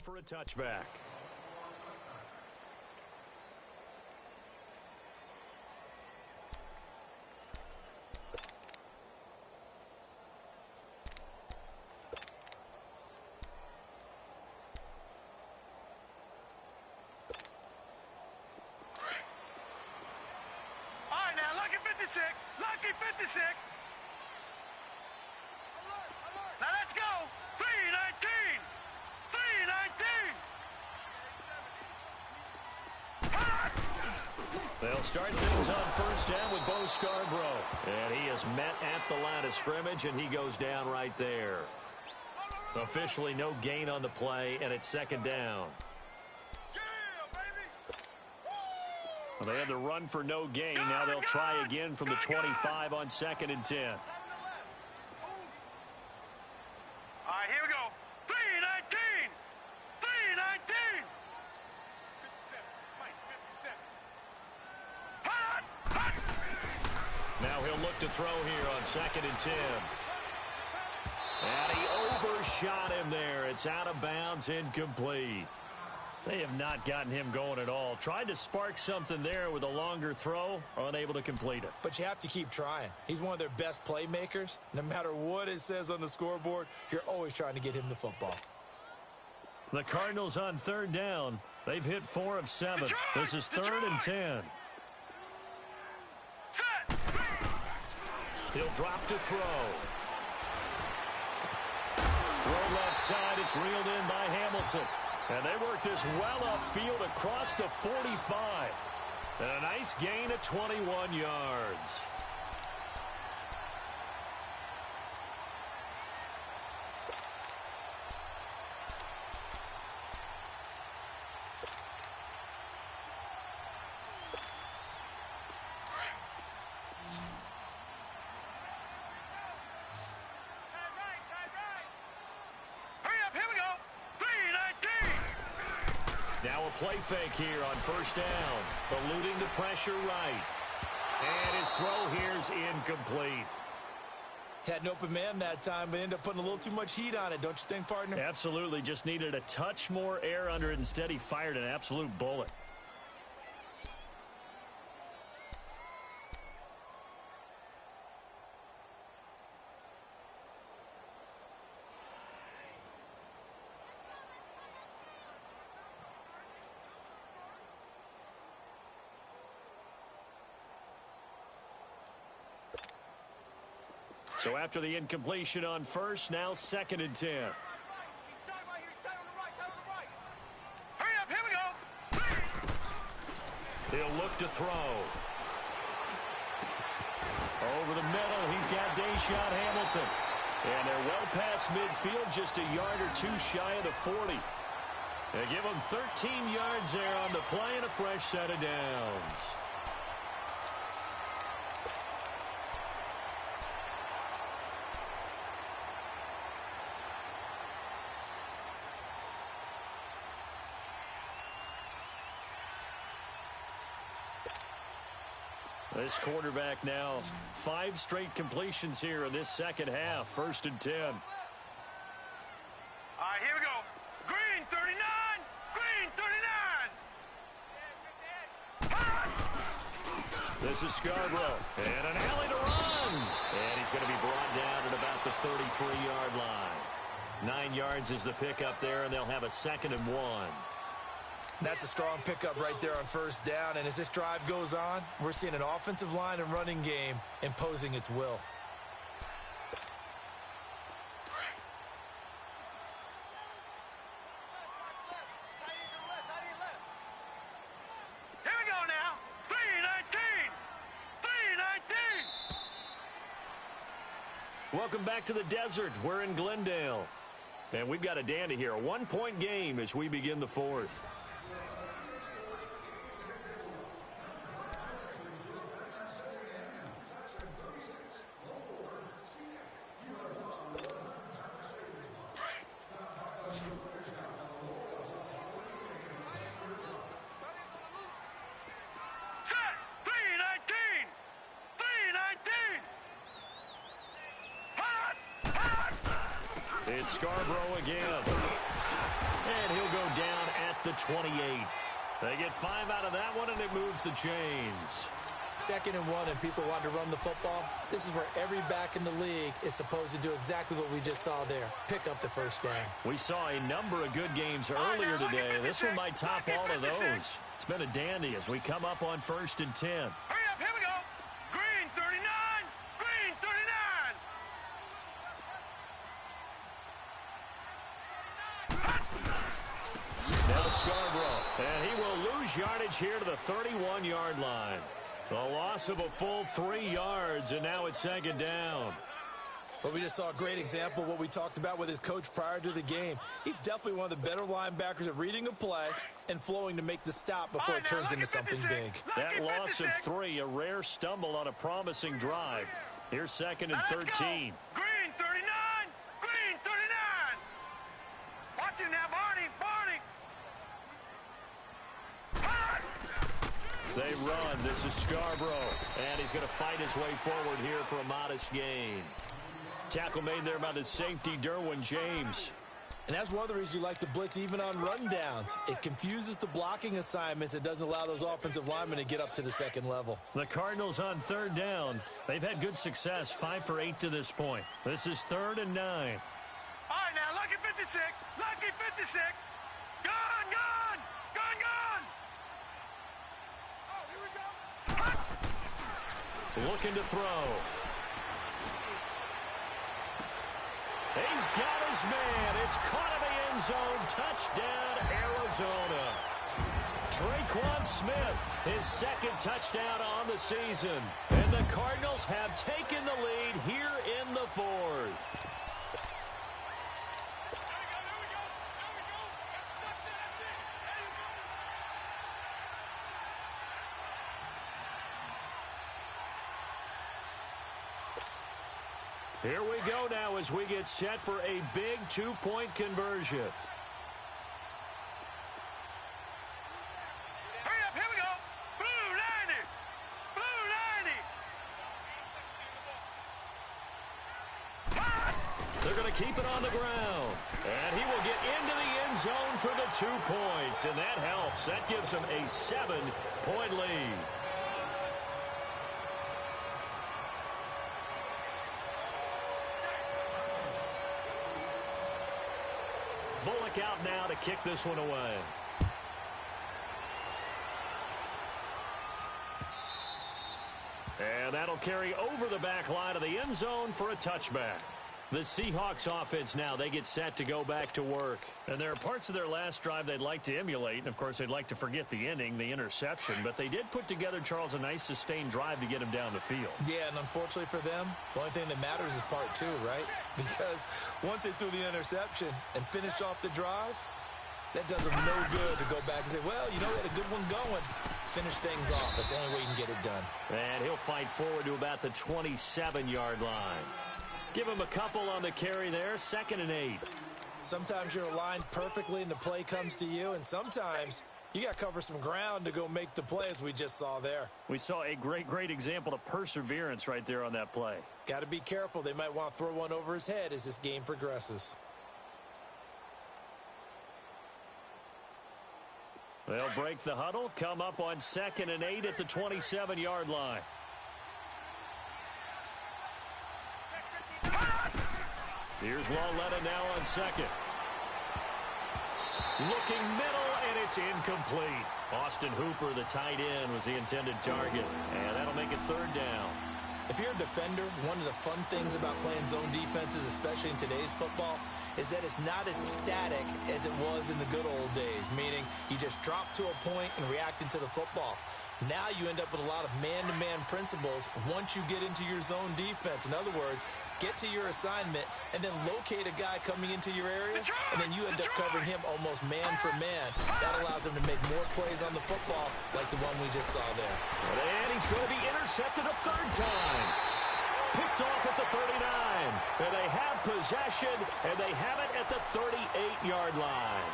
Speaker 5: For a touchback.
Speaker 6: All right, now, lucky 56. Lucky 56. Now, let's go. 3-19. 3-19.
Speaker 5: They'll start things on first down with Bo Scarborough. And he is met at the line of scrimmage, and he goes down right there. Officially no gain on the play, and it's 2nd down. Well, they had the run for no gain. Now they'll try again from the 25 on 2nd and 10.
Speaker 6: All right, here we go. 3-19. 3-19. 57.
Speaker 5: Now he'll look to throw here on 2nd and 10. And he overshot him there. It's out of bounds, incomplete. They have not gotten him going at all. Tried to spark something there with a longer throw, unable to complete it.
Speaker 7: But you have to keep trying. He's one of their best playmakers. No matter what it says on the scoreboard, you're always trying to get him the football.
Speaker 5: The Cardinals on third down. They've hit 4 of 7. This is 3rd and 10. He'll drop to throw. Throw left side. It's reeled in by Hamilton. And they work this well upfield across the 45. And a nice gain of 21 yards. Now a play fake here on first down. Eluding the pressure right. And his throw here's incomplete.
Speaker 7: Had an open man that time, but ended up putting a little too much heat on it, don't you think, partner?
Speaker 5: Absolutely. Just needed a touch more air under it. Instead, he fired an absolute bullet. So after the incompletion on first, now 2nd and 10.
Speaker 6: Hurry up, here we go.
Speaker 5: He'll look to throw. Over the middle, he's got Deshaun Hamilton. And they're well past midfield, just a yard or two shy of the 40. They give him 13 yards there on the play and a fresh set of downs. This quarterback now 5 straight completions here in this second half. 1st and 10.
Speaker 6: All right, here we go. Green 39. Green 39.
Speaker 5: This is Scarborough. And an alley to run. And he's going to be brought down at about the 33-yard line. 9 yards is the pickup there, and they'll have a 2nd and 1.
Speaker 7: That's a strong pickup right there on first down. And as this drive goes on, we're seeing an offensive line and running game imposing its will.
Speaker 6: Here we go now. 319. 319.
Speaker 5: Welcome back to the desert. We're in Glendale. And we've got a dandy here. A 1-point game as we begin the 4th. It's Scarborough again. And he'll go down at the 28. They get 5 out of that one, and it moves the chains.
Speaker 7: 2nd and 1, and people want to run the football. This is where every back in the league is supposed to do exactly what we just saw there. Pick up the first down.
Speaker 5: We saw a number of good games earlier today. This one might top all of those. It's been a dandy as we come up on 1st and 10.
Speaker 6: Hurry up, here we go. Green 39. Green 39.
Speaker 5: Now Scarborough, and he will lose yardage here to the 31-yard line. The loss of a full 3 yards, and now it's 2nd down.
Speaker 7: But we just saw a great example of what we talked about with his coach prior to the game. He's definitely one of the better linebackers at reading a play and flowing to make the stop before it turns into something big.
Speaker 5: That loss of 3, a rare stumble on a promising drive. Here's 2nd and 13.
Speaker 6: Green 39. Green 39. Watch him now, Barney.
Speaker 5: They run. This is Scarborough. And he's going to fight his way forward here for a modest gain. Tackle made there by the safety, Derwin James.
Speaker 7: And that's one of the reasons you like to blitz even on rundowns. It confuses the blocking assignments. It doesn't allow those offensive linemen to get up to the second level.
Speaker 5: The Cardinals on third down. They've had good success, 5 for 8 to this point. This is 3rd and 9.
Speaker 6: All right, now, lucky 56. Lucky 56. Gone, gone. Gone, gone. Oh, here we go.
Speaker 5: Looking to throw. He's got his man. It's caught in the end zone. Touchdown, Arizona. Traquan Smith, his 2nd touchdown on the season. And the Cardinals have taken the lead here in the 4th. Here we go now as we get set for a big 2-point conversion.
Speaker 6: Hurry up, here we go. Blue 90. Blue 90.
Speaker 5: They're going to keep it on the ground. And he will get into the end zone for the 2 points. And that helps. That gives them a 7-point lead. Bullock out now to kick this one away. And that'll carry over the back line of the end zone for a touchback. The Seahawks offense now, they get set to go back to work. And there are parts of their last drive they'd like to emulate. And, of course, they'd like to forget the ending, the interception. But they did put together, Charles, a nice sustained drive to get him down the field.
Speaker 7: Yeah, and unfortunately for them, the only thing that matters is part 2, right? Because once they threw the interception and finished off the drive, that does them no good to go back and say, well, you know, they had a good one going. Finish things off. That's the only way you can get it done.
Speaker 5: And he'll fight forward to about the 27-yard line. Give him a couple on the carry there, 2nd and 8.
Speaker 7: Sometimes you're aligned perfectly and the play comes to you, and sometimes you got to cover some ground to go make the play, as we just saw there.
Speaker 5: We saw a great example of perseverance right there on that play.
Speaker 7: Got to be careful. They might want to throw one over his head as this game progresses.
Speaker 5: They'll break the huddle, come up on 2nd and 8 at the 27-yard line. Here's Lauletta now on 2nd. Looking middle, and it's incomplete. Austin Hooper, the tight end, was the intended target. And that'll make it 3rd down.
Speaker 7: If you're a defender, one of the fun things about playing zone defenses, especially in today's football, is that it's not as static as it was in the good old days, meaning you just drop to a point and react into the football. Now you end up with a lot of man-to-man principles once you get into your zone defense. In other words, get to your assignment and then locate a guy coming into your area, and then you end up covering him almost man for man. That allows him to make more plays on the football like the one we just saw there.
Speaker 5: And he's going to be intercepted a 3rd time. Picked off at the 39. And they have possession, and they have it at the 38-yard line.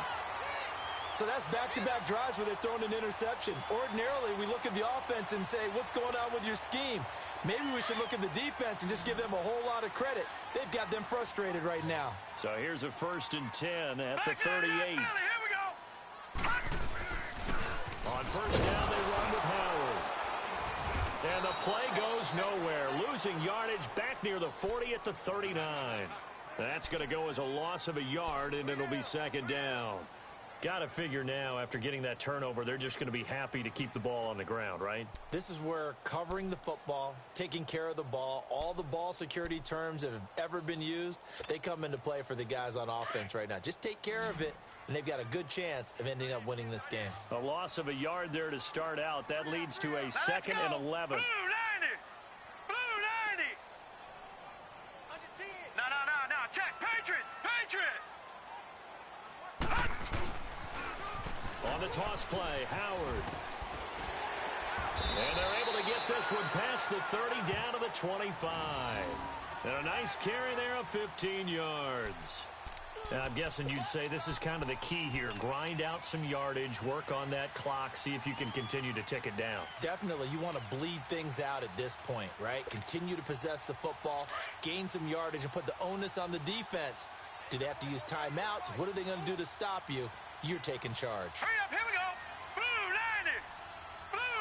Speaker 7: So that's back-to-back drives where they're throwing an interception. Ordinarily, we look at the offense and say, what's going on with your scheme? Maybe we should look at the defense and just give them a whole lot of credit. They've got them frustrated right now.
Speaker 5: So here's a 1st and 10 at the 38.
Speaker 6: Here we go.
Speaker 5: On 1st down, they run with Howard. And the play goes nowhere. Losing yardage back near the 40 at the 39. That's going to go as a loss of a yard, and it'll be 2nd down. Got to figure now, after getting that turnover, they're just going to be happy to keep the ball on the ground, right?
Speaker 7: This is where covering the football, taking care of the ball, all the ball security terms that have ever been used, they come into play for the guys on offense right now. Just take care of it, and they've got a good chance of ending up winning this game.
Speaker 5: A loss of a yard there to start out. That leads to a 2nd and 11.
Speaker 6: Blue 90. Blue 90. No. Check. Patriot.
Speaker 5: On the toss play, Howard. And they're able to get this one past the 30 down to the 25. And a nice carry there of 15 yards. And I'm guessing you'd say this is kind of the key here. Grind out some yardage, work on that clock, see if you can continue to tick it down.
Speaker 7: Definitely. You want to bleed things out at this point, right? Continue to possess the football, gain some yardage, and put the onus on the defense Do they have to use timeouts? What are they going to do to stop you? You're taking charge.
Speaker 6: Hurry up, here we go. Blue 90. Blue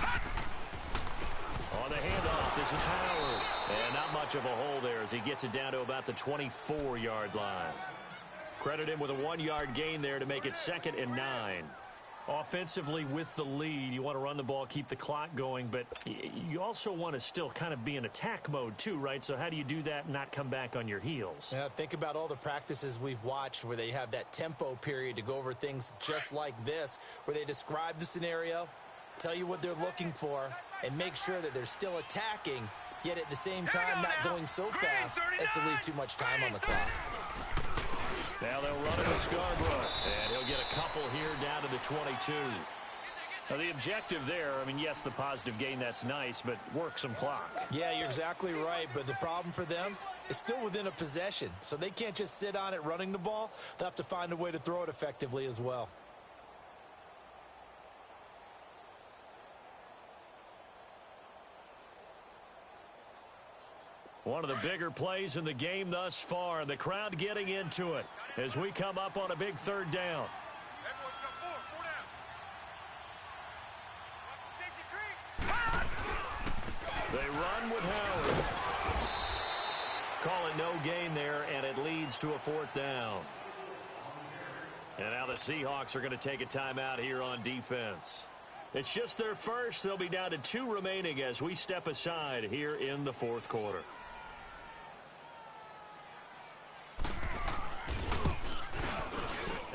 Speaker 6: 90.
Speaker 5: On the handoff, this is Howard. And not much of a hole there as he gets it down to about the 24-yard line. Credit him with a 1-yard gain there to make it 2nd and 9. Offensively with the lead, you want to run the ball, keep the clock going, but you also want to still kind of be in attack mode too, right? So how do you do that and not come back on your heels?
Speaker 7: Yeah, think about all the practices we've watched where they have that tempo period to go over things just like this, where they describe the scenario, tell you what they're looking for, and make sure that they're still attacking, yet at the same time not going so fast as to leave too much time on the clock.
Speaker 5: Now they'll run it to Scarborough, and he'll get a couple here down to the 22. Now the objective there, I mean, yes, the positive gain, that's nice, but work some clock.
Speaker 7: Yeah, you're exactly right, but the problem for them is still within a possession, so they can't just sit on it running the ball. They'll have to find a way to throw it effectively as well.
Speaker 5: One of the bigger plays in the game thus far, and the crowd getting into it as we come up on a big 3rd down.
Speaker 6: Everyone's got 4 down.
Speaker 5: They run with Howard. Call it no gain there, and it leads to a 4th down. And now the Seahawks are going to take a timeout here on defense. It's just their first. They'll be down to 2 remaining as we step aside here in the 4th quarter.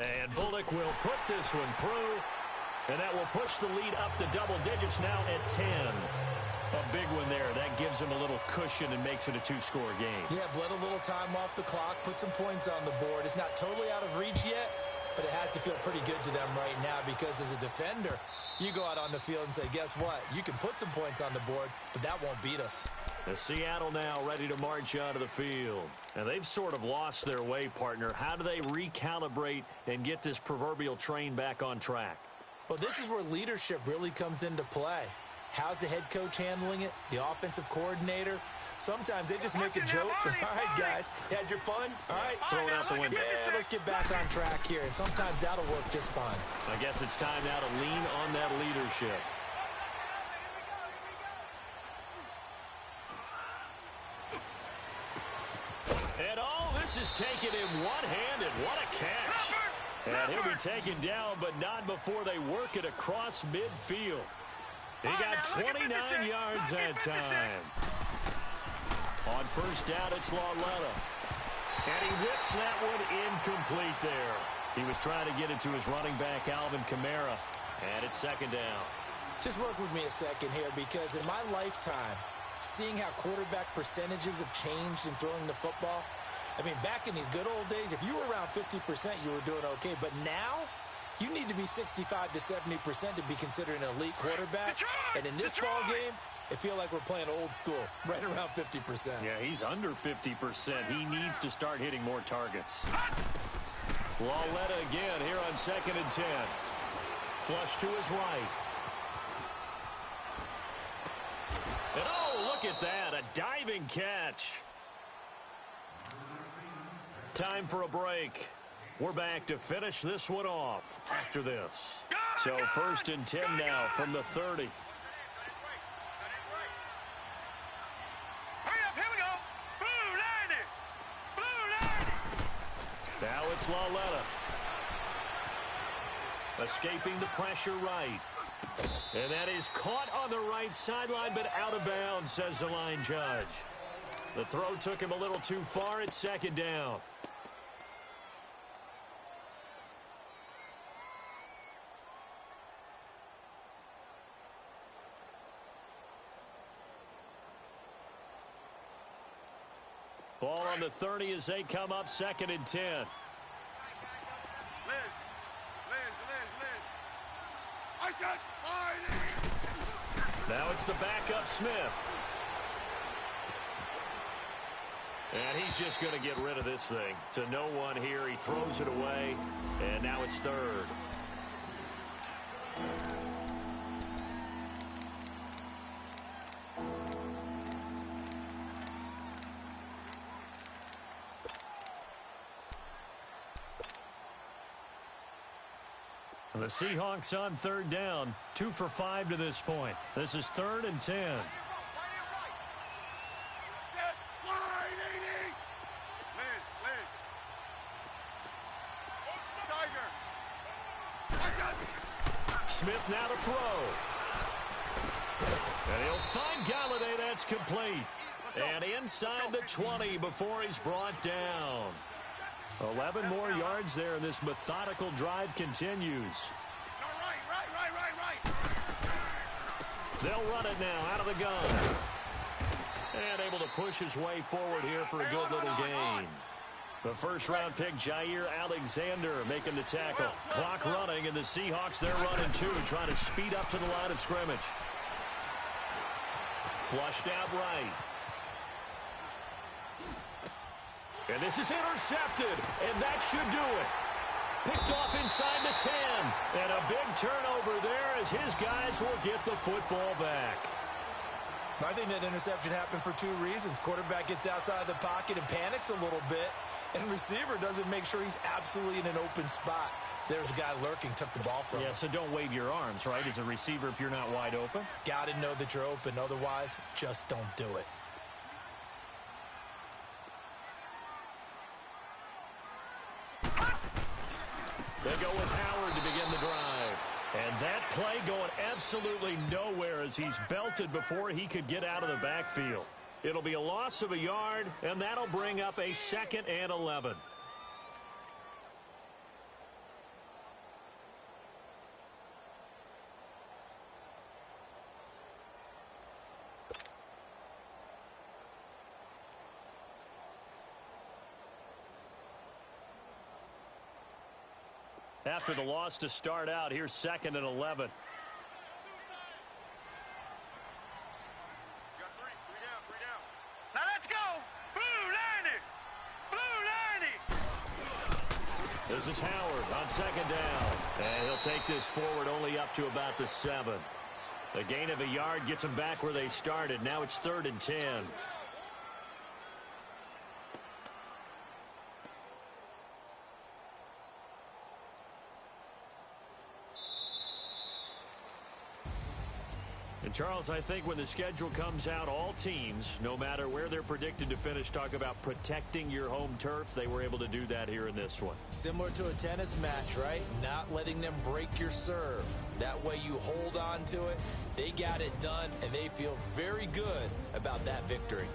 Speaker 5: And Bullock will put this one through, and that will push the lead up to double digits now at 10. A big one there. That gives them a little cushion and makes it a 2-score game.
Speaker 7: Yeah, bled a little time off the clock, put some points on the board. It's not totally out of reach yet, but it has to feel pretty good to them right now because as a defender, you go out on the field and say, guess what? You can put some points on the board, but that won't beat us.
Speaker 5: The Seattle now ready to march onto the field. And they've sort of lost their way, partner. How do they recalibrate and get this proverbial train back on track?
Speaker 7: Well, this is where leadership really comes into play. How's the head coach handling it? The offensive coordinator? Sometimes they just make a joke. All right, guys, you had your fun? All right,
Speaker 5: throw it out the window.
Speaker 7: Yeah, let's get back on track here. And sometimes that'll work just fine.
Speaker 5: I guess it's time now to lean on that leadership. And all this is taken in one-handed. What a catch. And he'll be taken down, but not before they work it across midfield. He got 29 yards that time. On 1st down, it's Lauletta. And he whips that one incomplete there. He was trying to get it to his running back, Alvin Kamara. And it's 2nd down.
Speaker 7: Just work with me a second here because in my lifetime, seeing how quarterback percentages have changed in throwing the football, I mean, back in the good old days, if you were around 50%, you were doing okay. But now, you need to be 65 to 70% to be considered an elite quarterback. And in this ball game, I feel like we're playing old school, right around 50%.
Speaker 5: Yeah, he's under 50%. He needs to start hitting more targets. Lauletta again here on 2nd and 10. Flush to his right. And oh, look at that, a diving catch. Time for a break. We're back to finish this one off after this. So 1st and 10 now from the 30.
Speaker 6: Hurry up, here we go. Blue 90. Blue 90.
Speaker 5: Now it's Lauletta. Escaping the pressure right. And that is caught on the right sideline, but out of bounds, says the line judge. The throw took him a little too far. It's 2nd down. Ball on the 30 as they come up 2nd and 10.
Speaker 6: Liz. I said,
Speaker 5: Now it's the backup Smith. And he's just going to get rid of this thing. To no one here. He throws it away. And now it's 3rd. The Seahawks on third down, 2 for 5 to this point. This is 3rd and 10. Smith now to throw. And he'll find Galladay. That's complete. And inside the 20 before he's brought down. 11 more yards there, and this methodical drive continues. They'll run it now out of the gun. And able to push his way forward here for a good little gain. The first-round pick, Jair Alexander, making the tackle. Clock running, and the Seahawks, they're running too, trying to speed up to the line of scrimmage. Flushed out right. And this is intercepted, and that should do it. Picked off inside the 10. And a big turnover there as his guys will get the football back.
Speaker 7: I think that interception happened for 2 reasons. Quarterback gets outside the pocket and panics a little bit. And receiver doesn't make sure he's absolutely in an open spot. So there's a guy lurking, took the ball from him.
Speaker 5: Yeah, so don't wave your arms, right, as a receiver if you're not wide open.
Speaker 7: Got to know that you're open. Otherwise, just don't do it.
Speaker 5: They go with Howard to begin the drive. And that play going absolutely nowhere as he's belted before he could get out of the backfield. It'll be a loss of a yard, and that'll bring up a 2nd and 11. After the loss to start out, here's 2nd and 11.
Speaker 6: Now let's go! Blue 90! Blue 90!
Speaker 5: This is Howard on 2nd down. And he'll take this forward only up to about the 7. The gain of a yard gets them back where they started. Now it's 3rd and 10. And Charles, I think when the schedule comes out, all teams, no matter where they're predicted to finish, talk about protecting your home turf. They were able to do that here in this one.
Speaker 7: Similar to a tennis match, right? Not letting them break your serve. That way you hold on to it. They got it done, and they feel very good about that victory.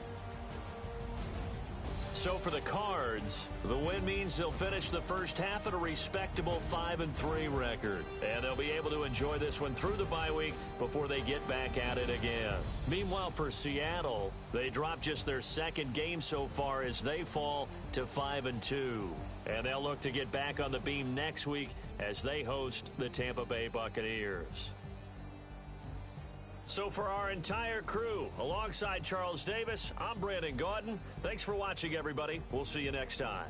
Speaker 5: So for the Cards, the win means they'll finish the first half at a respectable 5-3 record. And they'll be able to enjoy this one through the bye week before they get back at it again. Meanwhile, for Seattle, they dropped just their 2nd game so far as they fall to 5-2. And they'll look to get back on the beam next week as they host the Tampa Bay Buccaneers. So for our entire crew, alongside Charles Davis, I'm Brandon Gaudin. Thanks for watching, everybody. We'll see you next time.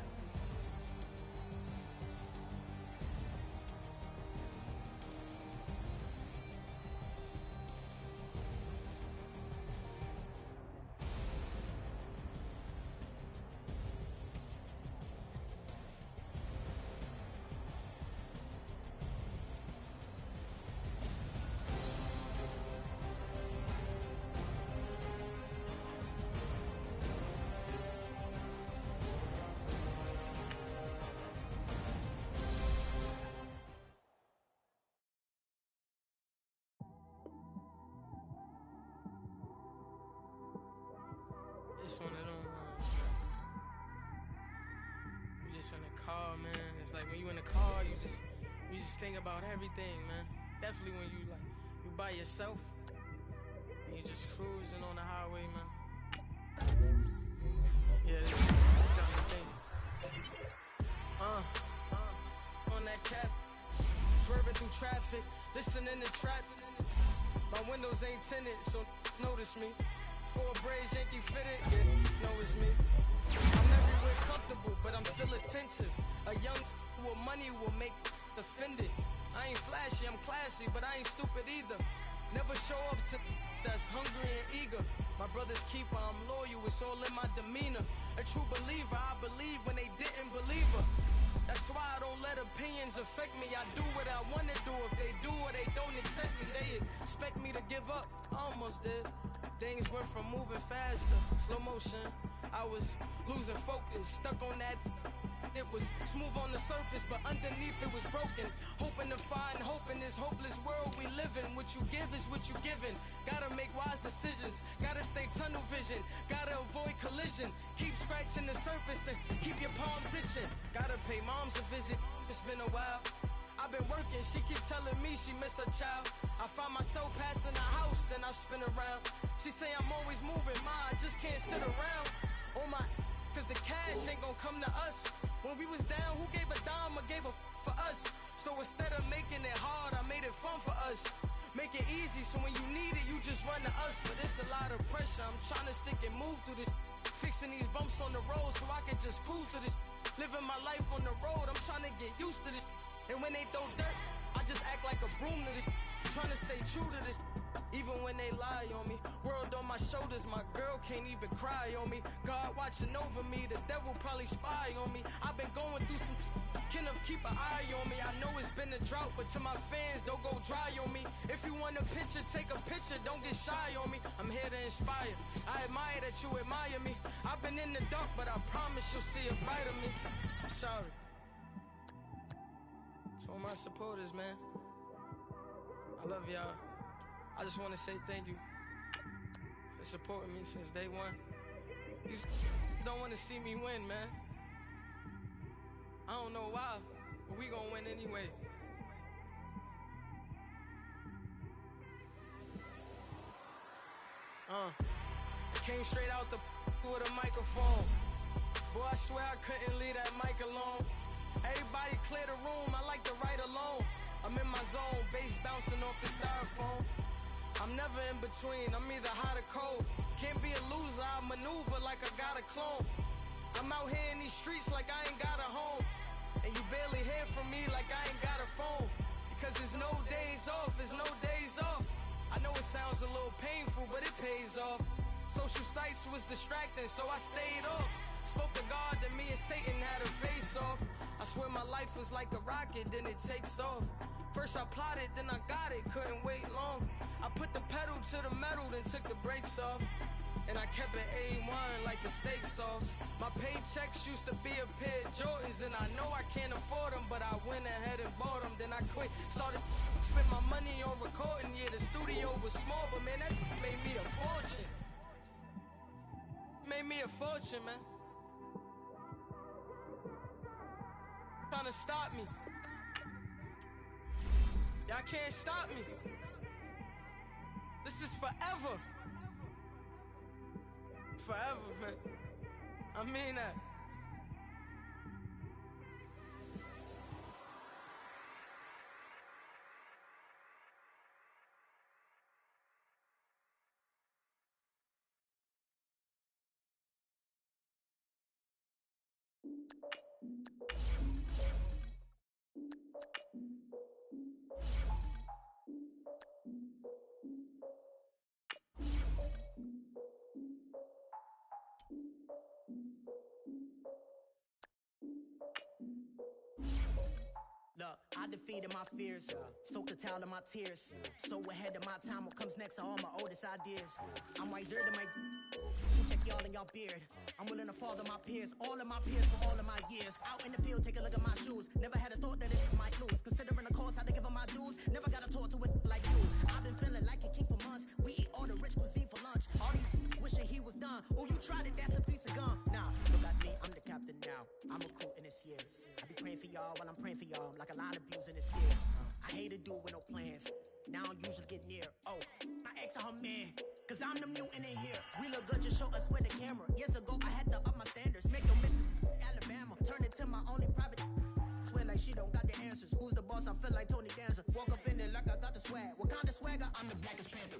Speaker 8: It's one of them you just in the car, man. It's like when you in the car, you just think about everything, man. Definitely when you by yourself and you just cruising on the highway, man. Yeah, this kind of thing. On that cap, swerving through traffic, listening to trap. My windows ain't tinted, so notice me. 4 braids, Yankee fitted, yeah, know it's me. I'm everywhere comfortable, but I'm still attentive. A young with money will make offended. I ain't flashy, I'm classy, but I ain't stupid either. Never show up to that's hungry and eager. My brother's keeper, I'm loyal, it's all in my demeanor. A true believer, I believe when they didn't believe her. That's why I don't let opinions affect me. I do what I want to do. If they do or they don't accept me, they expect me to give up. I almost did. Things went from moving faster, slow motion. I was losing focus, stuck on that. It was smooth on the surface, but underneath it was broken. Hoping to find hope in this hopeless world we live in. What you give is what you given. Gotta make wise decisions. Gotta stay tunnel vision. Gotta avoid collision. Keep scratching the surface and keep your palms itching. Gotta pay moms a visit. It's been a while. I've been working, she keep telling me she miss her child. I find myself passing the house, then I spin around. She say I'm always moving, ma, I just can't sit around. Oh my, cause the cash ain't gon' come to us. When we was down, who gave a dime or gave a for us? So instead of making it hard, I made it fun for us. Make it easy, so when you need it, you just run to us. But it's a lot of pressure, I'm trying to stick and move through this. Fixing these bumps on the road so I can just cruise to this. Living my life on the road, I'm trying to get used to this. And when they throw dirt, I just act like a broom to this. Trying to stay true to this. Even when they lie on me. World on my shoulders, my girl can't even cry on me. God watching over me, the devil probably spy on me. I've been going through some Kenneth, keep an eye on me. I know it's been a drought, but to my fans, don't go dry on me. If you want a picture, take a picture, don't get shy on me. I'm here to inspire. I admire that you admire me. I've been in the dark, but I promise you'll see a brighter me. I'm sorry. To all my supporters, man. I love y'all. I just want to say thank you for supporting me since day one. You don't want to see me win, man. I don't know why, but we gonna win anyway. I came straight out the with a microphone. Boy, I swear I couldn't leave that mic alone. Everybody clear the room, I like to write alone. I'm in my zone, bass bouncing off the styrofoam. I'm never in between, I'm either hot or cold. Can't be a loser, I maneuver like I got a clone. I'm out here in these streets like I ain't got a home. And you barely hear from me like I ain't got a phone. Because there's no days off, there's no days off. I know it sounds a little painful, but it pays off. Social sites was distracting, so I stayed off. Spoke to God, then me and Satan had a face off. I swear my life was like a rocket, then it takes off. First I plotted, then I got it, couldn't wait long. I put the pedal to the metal, then took the brakes off. And I kept it A1 like the steak sauce. My paychecks used to be a pair of Jordans, and I know I can't afford them, but I went ahead and bought them. Then I quit, started spent my money on recording. Yeah, the studio was small, but man, that made me a fortune. Made me a fortune, man. Trying to stop me. Y'all can't stop me. This is forever. Forever, man. I mean that.
Speaker 1: Look, I defeated my fears, soaked the towel in my tears. So ahead of my time, what comes next are all my oldest ideas. I'm wiser than my so check y'all in y'all beard. I'm willing to follow my peers, all of my peers for all of my years. Out in the field, take a look at my shoes. Never had a thought that it might lose. Considering the cost, I had to give them my dues. Never got a talk to it like you. I've been feeling like a king for months. We eat all the rich cuisine for lunch. All these wishing he was done. Oh, you tried it, that's a piece of gum. Nah, look at me, I'm the captain now. I'm recruiting this year. I be praying for y'all while I'm praying for y'all. Like a line of abuse in this year. I hate to do with no plans. Now I usually get near. Oh, I ex her man. Cause I'm the mutant in here. We look good, just show us with the camera. Years ago, I had to up my standards. Make no misses, Alabama. Turn it to my only private. Swear like she don't got the answers. Who's the boss? I feel like Tony Danza. Walk up in there like I got the swag. What kind of swagger? I'm the blackest panther.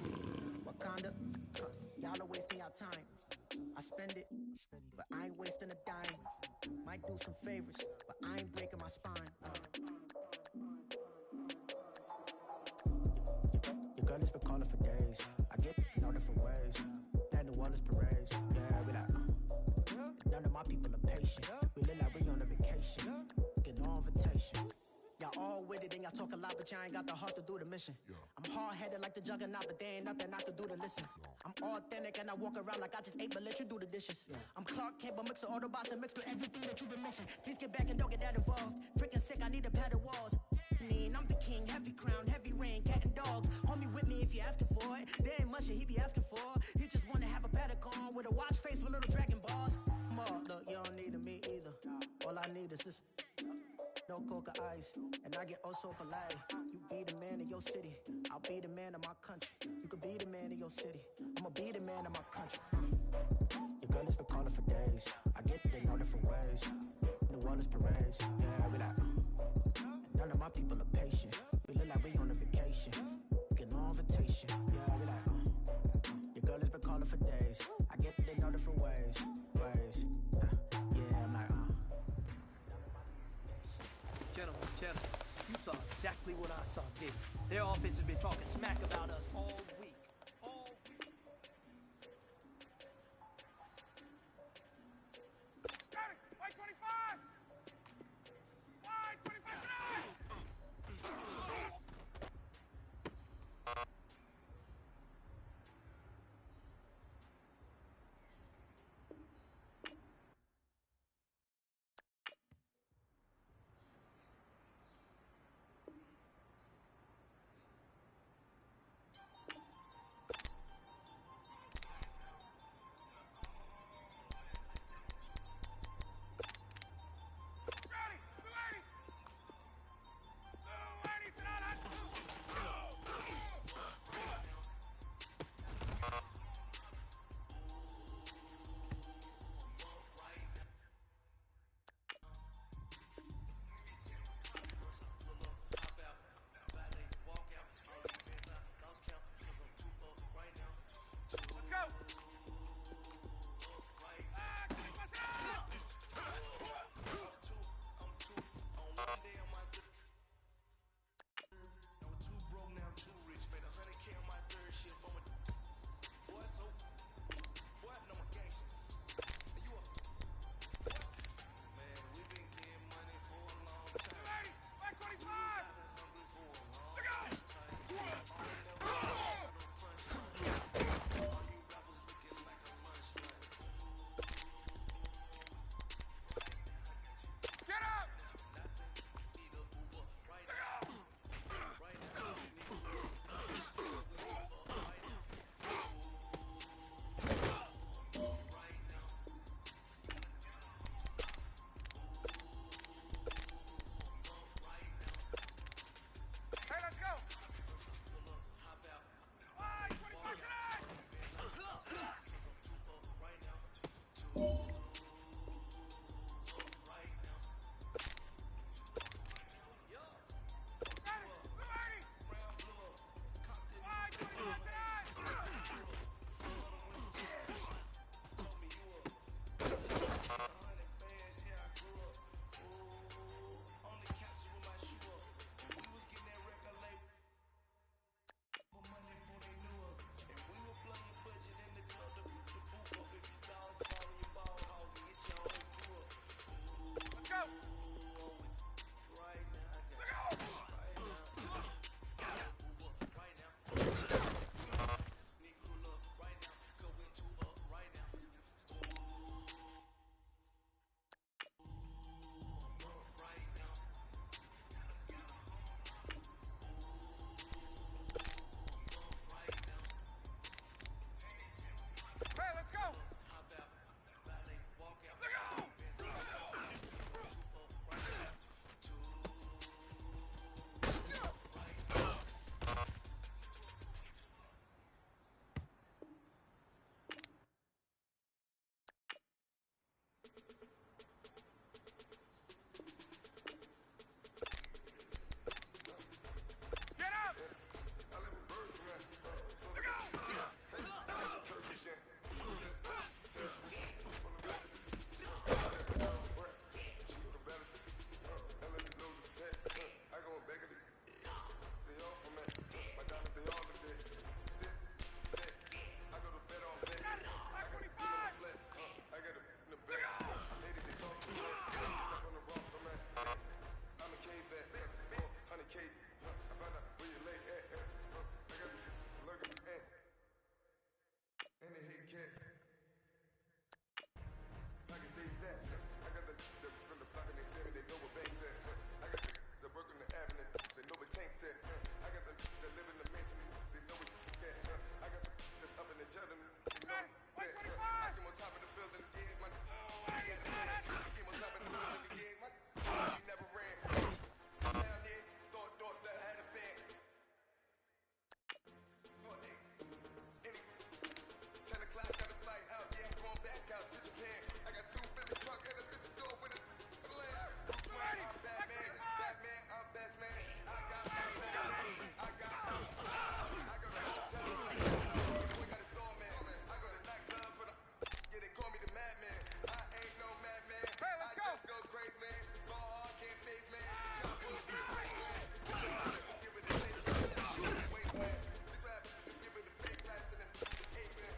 Speaker 1: Wakanda. Y'all are wasting your time. I spend it, but I ain't wasting a dime. Might do some favors, but I ain't breaking my spine. Your girl has been calling for days. I get in all different ways. That New Orleans parades. Yeah, we like, none of my people are patient. We look like we on a vacation. Getting
Speaker 9: motivated and y'all talk a lot, but y'all ain't got the heart to do the mission. I'm hard-headed like the juggernaut, but there ain't nothing I can do to listen. I'm authentic and I walk around like I just ate, but let you do the dishes. I'm Clark Kent, but mix of Autobots and mixed with everything that you've been missing. Please get back and don't get that involved. Freaking sick, I need a padded walls. I'm the king, heavy crown, heavy rain, cat and dogs. Homie with me if you're asking for it. There ain't much that he be asking for. He just wanna have a paddock on with a watch face with little dragon balls. Look, you don't need me either. All I need is this. No coca ice, and I get oh so polite. You be the man of your city, I'll be the man of my country. You could be the man of your city, I'ma be the man of my country. Your girl has been calling for days. I get it in all different ways. New Orleans parades, yeah, we like. And none of my people are patient. We look like we on a vacation. Get no invitation, yeah, we like. Your girl has been calling for days. I get it in all different ways. Yeah, I'm like. Gentlemen, you saw exactly what I saw, didn't you? Their offense has been talking smack about us all week.
Speaker 6: Got it! White 25! White 25 tonight!
Speaker 10: mindset. I got the that live in the mansion. They know it. I got some that's up in the jet. They know it. I came on top of the building. Yeah, my. I came on top of the building. Yeah, my. He never ran. Down there, thought that had a fan. 10 o'clock, got a flight out. Yeah, I'm going back out to Japan. I got 2 Philly truck and a bitch door with a land. I'm Batman, I'm best man. I got my Batman. I got the hotel. We got a doorman. I go to nightclubs for the. Yeah, they call me the madman. I ain't no madman. I just go crazy, man. Go hard, can't face, man. Chop up, get crazy, man. Give it a taste, man. Waste, man. This rap, give it a fake blast and then eight, man.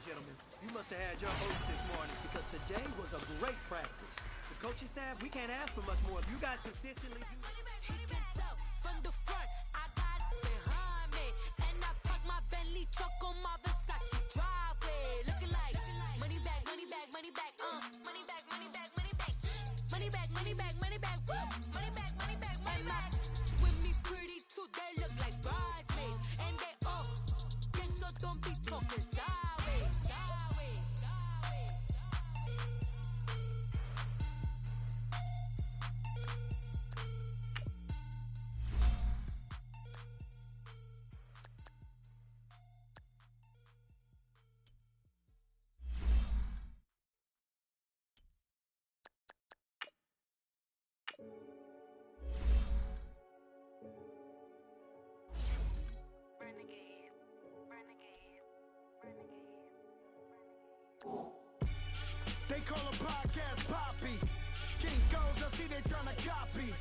Speaker 11: Gentlemen, you must have had your hopes this morning because today was a great practice. The coaching staff, we can't ask for much more. If you guys consistently do...
Speaker 12: From the front, I got it behind me, and I park my Bentley truck on my Versace driveway. Looking like money back, money back, money back, money back, money back, money back, money back, money back, money back, money back, money back, money back. With me pretty too, they look like bridesmaids, and they all gangsta, don't be talking sideways.
Speaker 4: They call a podcast Poppy. King goes, I see they tryna copy.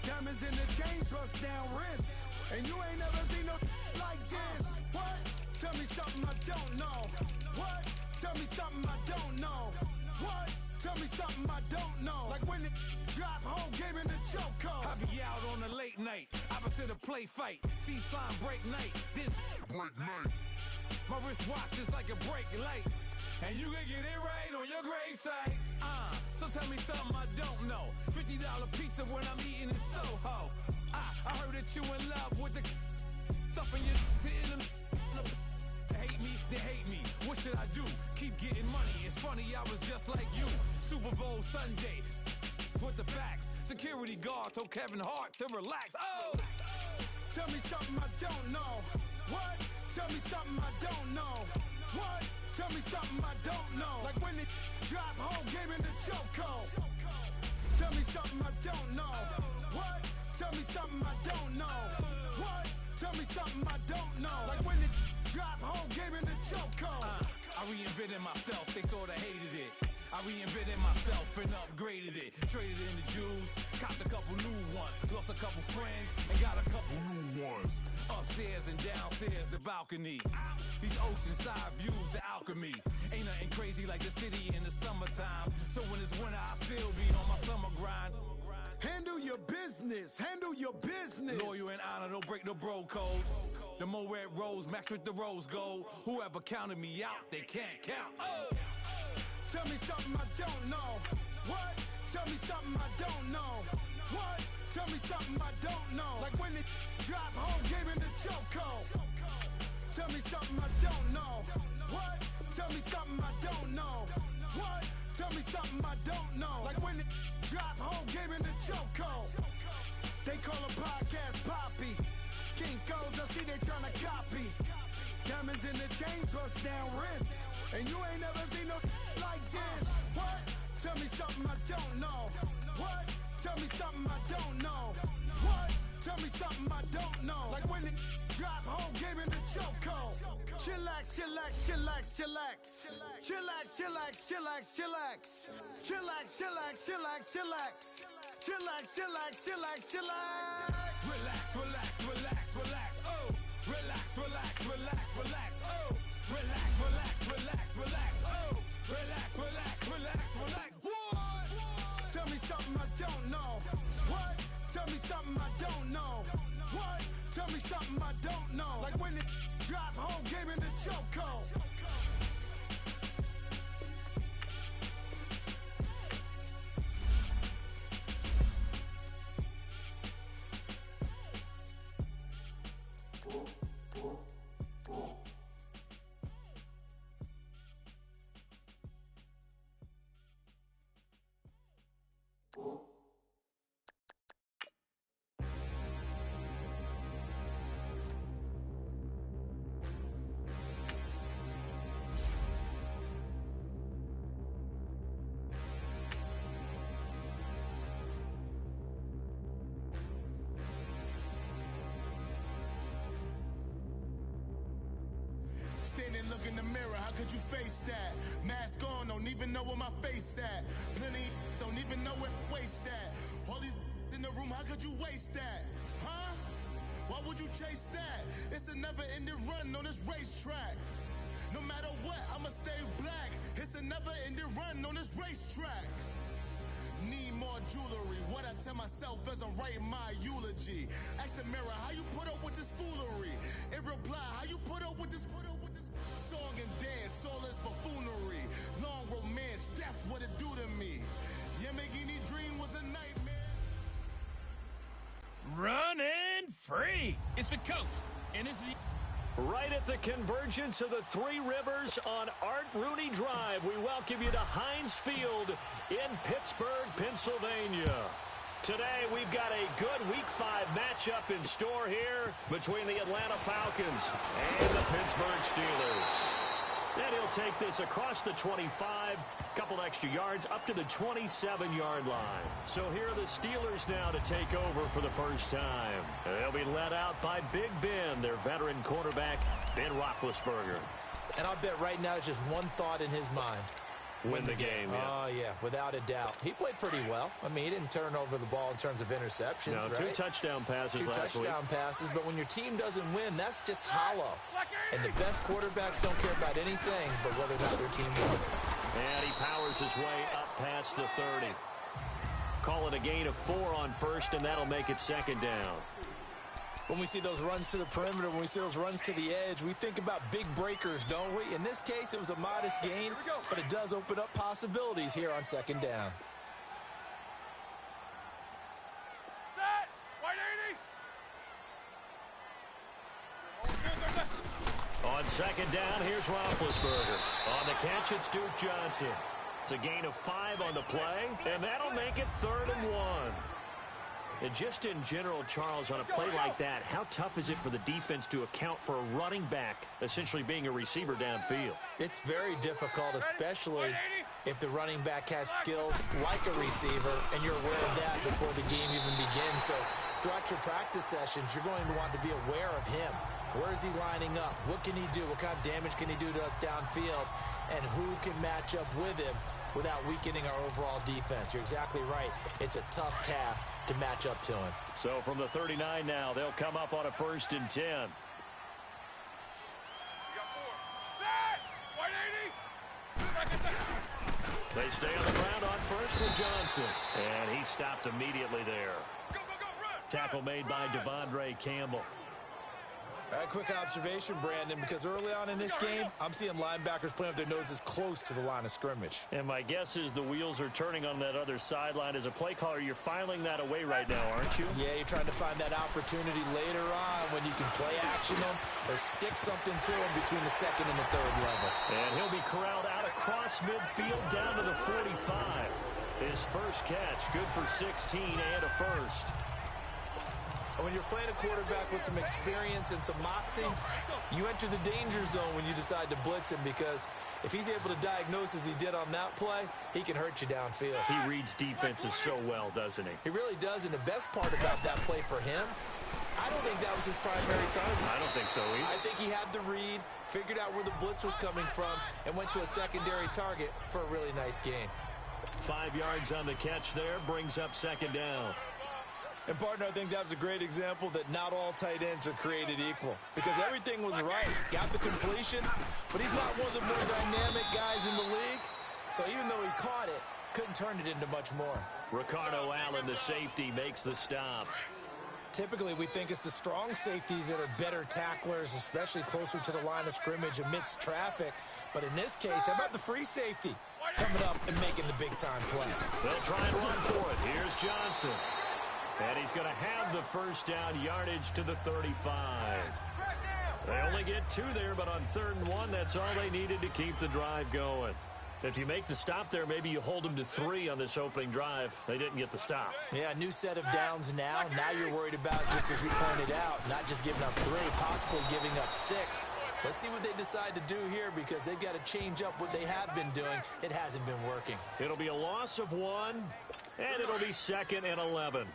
Speaker 4: Diamonds in the chains, bust down wrists. And you ain't never seen no like this. What? Tell me something I don't know. What? Tell me something I don't know. What? Tell me something I don't know. Like when it drop whole game in the chokehold.
Speaker 13: I be out on a late night, opposite a play fight. See sign break night, this break night. My wristwatch is like a break light. And you can get it right on your gravesite. So tell me something I don't know. $50 pizza when I'm eating in Soho. I heard that you in love with the stuff in your in them. Hate me, they hate me. What should I do? Keep getting money. It's funny, I was just like you. Super Bowl Sunday. With the facts. Security guard told Kevin Hart to relax. Oh!
Speaker 4: Tell me something I don't know. What? Tell me something I don't know. What? Tell me something I don't know. Like when it drop whole game in the chokehold. Tell me something I don't know. What? Tell me something I don't know. What? Tell me something I don't know. Like when it drop whole game in the chokehold.
Speaker 13: I reinvented myself, they sorta hated it. I reinvented myself and upgraded it. Traded in the Jews, copped a couple new ones. Lost a couple friends and got a couple new ones. Upstairs and downstairs, the balcony. These oceanside views, the alchemy. Ain't nothing crazy like the city in the summertime. So when it's winter, I still be on my summer grind.
Speaker 4: Handle your business, handle your business.
Speaker 13: Loyal and honor, don't break no bro codes. The more red rose, max with the rose gold. Whoever counted me out, they can't count. Oh!
Speaker 4: Tell me something I don't know. What? Tell me something I don't know. What? Tell me something I don't know. Like when it drop whole game in the chokehold. Tell me something I don't know. What? Tell me something I don't know. What? Tell me something I don't know. Like when it drop whole game in the chokehold. They call a podcast Poppy. King goes, I see they tryna copy. Diamonds in the chains, bust down wrists. And you ain't never seen no like this. What? Tell me something I don't know. What? Tell me something I don't know. What? Tell me something I don't know. Like when it drop whole game in the chokehold. Chillax, chillax, chillax, chillax. Chillax, chillax, chillax, chillax. Chillax, chillax, chillax, chillax. Chillax, chillax, chillax, chillax.
Speaker 13: Relax, relax, relax, relax. Oh! Relax, relax, relax, relax. Oh! Relax, relax, relax, relax. Oh! Relax, relax, relax, relax. What?
Speaker 4: Tell me something I don't know. What? Tell me something I don't know. What? Tell me something I don't know. Like when it drop whole game in the chokehold.
Speaker 14: Stand and look in the mirror, how could you face that? Mask on, don't even know where my face at. Plenty don't even know where waste at. All these in the room, how could you waste that? Huh? Why would you chase that? It's a never-ending run on this racetrack. No matter what, I'ma stay black. It's a never-ending run on this racetrack. Need more jewelry. What I tell myself as I'm writing my eulogy. Ask the mirror, how you put up with this foolery? In reply, how you put up with this song and dance, soulless buffoonery. Long romance, death, what it do to me. Yamagini dream was a nightmare.
Speaker 5: Running free.
Speaker 13: It's the coach, and it's the...
Speaker 5: Right at the convergence of the Three Rivers on Art Rooney Drive, we welcome you to Heinz Field in Pittsburgh, Pennsylvania. Today, we've got a good Week 5 matchup in store here between the Atlanta Falcons and the Pittsburgh Steelers. And he'll take this across the 25, couple extra yards, up to the 27-yard line. So here are the Steelers now to take over for the first time. They'll be led out by Big Ben, their veteran quarterback, Ben Roethlisberger.
Speaker 7: And I'll bet right now it's just one thought in his mind.
Speaker 5: win the game. Yeah.
Speaker 7: Oh, yeah, without a doubt. He played pretty well. I mean, he didn't turn over the ball in terms of interceptions,
Speaker 5: No,
Speaker 7: right?
Speaker 5: 2 touchdown passes last week.
Speaker 7: 2 touchdown passes, but when your team doesn't win, that's just hollow. And the best quarterbacks don't care about anything but whether or not their team wins.
Speaker 5: And he powers his way up past the 30. Call it a gain of 4 on first, and that'll make it 2nd down.
Speaker 7: When we see those runs to the perimeter, when we see those runs to the edge, we think about big breakers, don't we? In this case, it was a modest gain, but it does open up possibilities here on 2nd down.
Speaker 6: Set! White 80!
Speaker 5: On 2nd down, here's Roethlisberger. On the catch, it's Duke Johnson. It's a gain of 5 on the play, and that'll make it 3rd and 1. And just in general, Charles, on a play like that, how tough is it for the defense to account for a running back essentially being a receiver downfield?
Speaker 7: It's very difficult, especially if the running back has skills like a receiver, and you're aware of that before the game even begins. So throughout your practice sessions, you're going to want to be aware of him. Where is he lining up? What can he do? What kind of damage can he do to us downfield? And who can match up with him without weakening our overall defense? You're exactly right. It's a tough task to match up to him.
Speaker 5: So from the 39 now, they'll come up on a 1st and 10. They stay on the ground on first with Johnson. And he stopped immediately there. Tackle made by Devondre Campbell.
Speaker 7: A quick observation, Brandon, because early on in this game, I'm seeing linebackers playing with their noses close to the line of scrimmage.
Speaker 5: And my guess is the wheels are turning on that other sideline. As a play caller, you're filing that away right now, aren't you?
Speaker 7: Yeah, you're trying to find that opportunity later on when you can play action them or stick something to them between the 2nd and the 3rd level.
Speaker 5: And he'll be corralled out across midfield down to the 45. His first catch, good for 16 and a first.
Speaker 7: When you're playing a quarterback with some experience and some moxie, you enter the danger zone when you decide to blitz him, because if he's able to diagnose as he did on that play, he can hurt you downfield.
Speaker 5: He reads defenses so well, doesn't he?
Speaker 7: He really does, and the best part about that play for him, I don't think that was his primary target.
Speaker 5: I don't think so either.
Speaker 7: I think he had the read, figured out where the blitz was coming from, and went to a secondary target for a really nice gain.
Speaker 5: 5 yards on the catch there, brings up 2nd down.
Speaker 7: And, partner, I think that was a great example that not all tight ends are created equal, because everything was right. Got the completion, but he's not one of the more dynamic guys in the league. So even though he caught it, couldn't turn it into much more.
Speaker 5: Ricardo Allen, the safety, makes the stop.
Speaker 7: Typically, we think it's the strong safeties that are better tacklers, especially closer to the line of scrimmage amidst traffic. But in this case, how about the free safety coming up and making the big-time play?
Speaker 5: They'll try and run for it. Here's Johnson. And he's going to have the first down, yardage to the 35. They only get 2 there, but on 3rd and 1, that's all they needed to keep the drive going. If you make the stop there, maybe you hold them to 3 on this opening drive. They didn't get the stop.
Speaker 7: Yeah, new set of downs now. Now you're worried about, just as you pointed out, not just giving up 3, possibly giving up 6. Let's see what they decide to do here, because they've got to change up what they have been doing. It hasn't been working.
Speaker 5: It'll be a loss of 1, and it'll be 2nd and 11.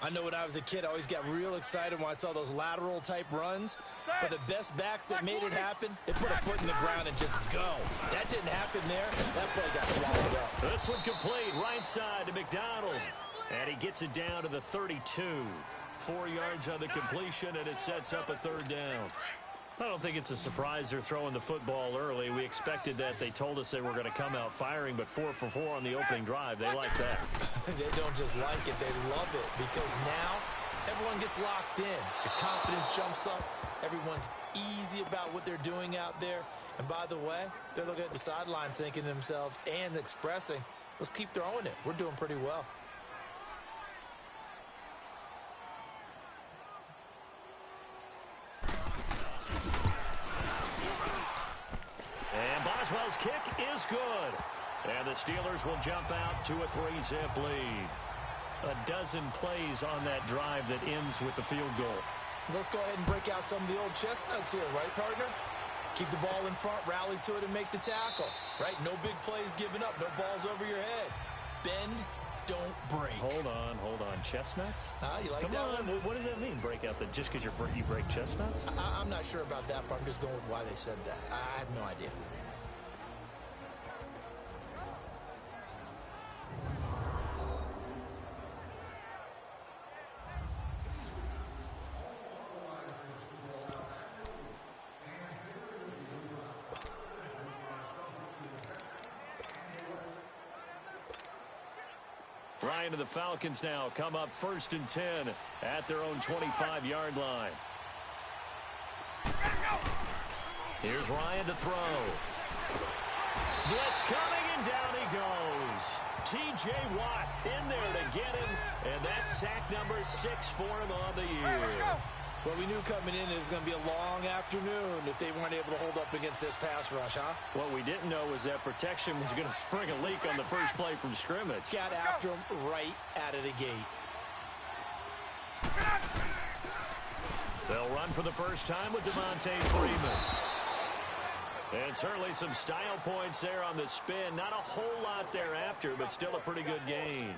Speaker 7: I know when I was a kid, I always got real excited when I saw those lateral-type runs. But the best backs that made it happen, they put a foot in the ground and just go. That didn't happen there. That play got swallowed up.
Speaker 5: This one complete, right side to McDonald. And he gets it down to the 32. 4 yards on the completion, and it sets up a 3rd down. I don't think it's a surprise they're throwing the football early. We expected that. They told us they were going to come out firing, but 4 for 4 on the opening drive. They like that.
Speaker 7: They don't just like it. They love it, because now everyone gets locked in. The confidence jumps up. Everyone's easy about what they're doing out there. And by the way, they're looking at the sideline thinking to themselves and expressing, let's keep throwing it. We're doing pretty well.
Speaker 5: And Boswell's kick is good. And the Steelers will jump out to a 3-zip lead. A dozen plays on that drive that ends with the field goal.
Speaker 7: Let's go ahead and break out some of the old chestnuts here, right, partner? Keep the ball in front, rally to it, and make the tackle, right? No big plays given up, no balls over your head. Bend, don't break.
Speaker 5: Hold on. Chestnuts?
Speaker 7: You like
Speaker 5: Come
Speaker 7: that
Speaker 5: on.
Speaker 7: one?
Speaker 5: What does that mean, break out? Just because you break chestnuts?
Speaker 7: I'm not sure about that, but I'm just going with why they said that. I have no idea.
Speaker 5: Ryan and the Falcons now come up 1st and 10 at their own 25-yard line. Here's Ryan to throw. Blitz coming, and down he goes. T.J. Watt in there to get him, and that's sack number 6 for him on the year.
Speaker 7: Well, we knew coming in it was going to be a long afternoon if they weren't able to hold up against this pass rush, huh?
Speaker 5: What we didn't know was that protection was going to spring a leak on the first play from scrimmage.
Speaker 7: Got after him right out of the gate.
Speaker 5: They'll run for the first time with Devontae Freeman. And certainly some style points there on the spin. Not a whole lot thereafter, but still a pretty good gain.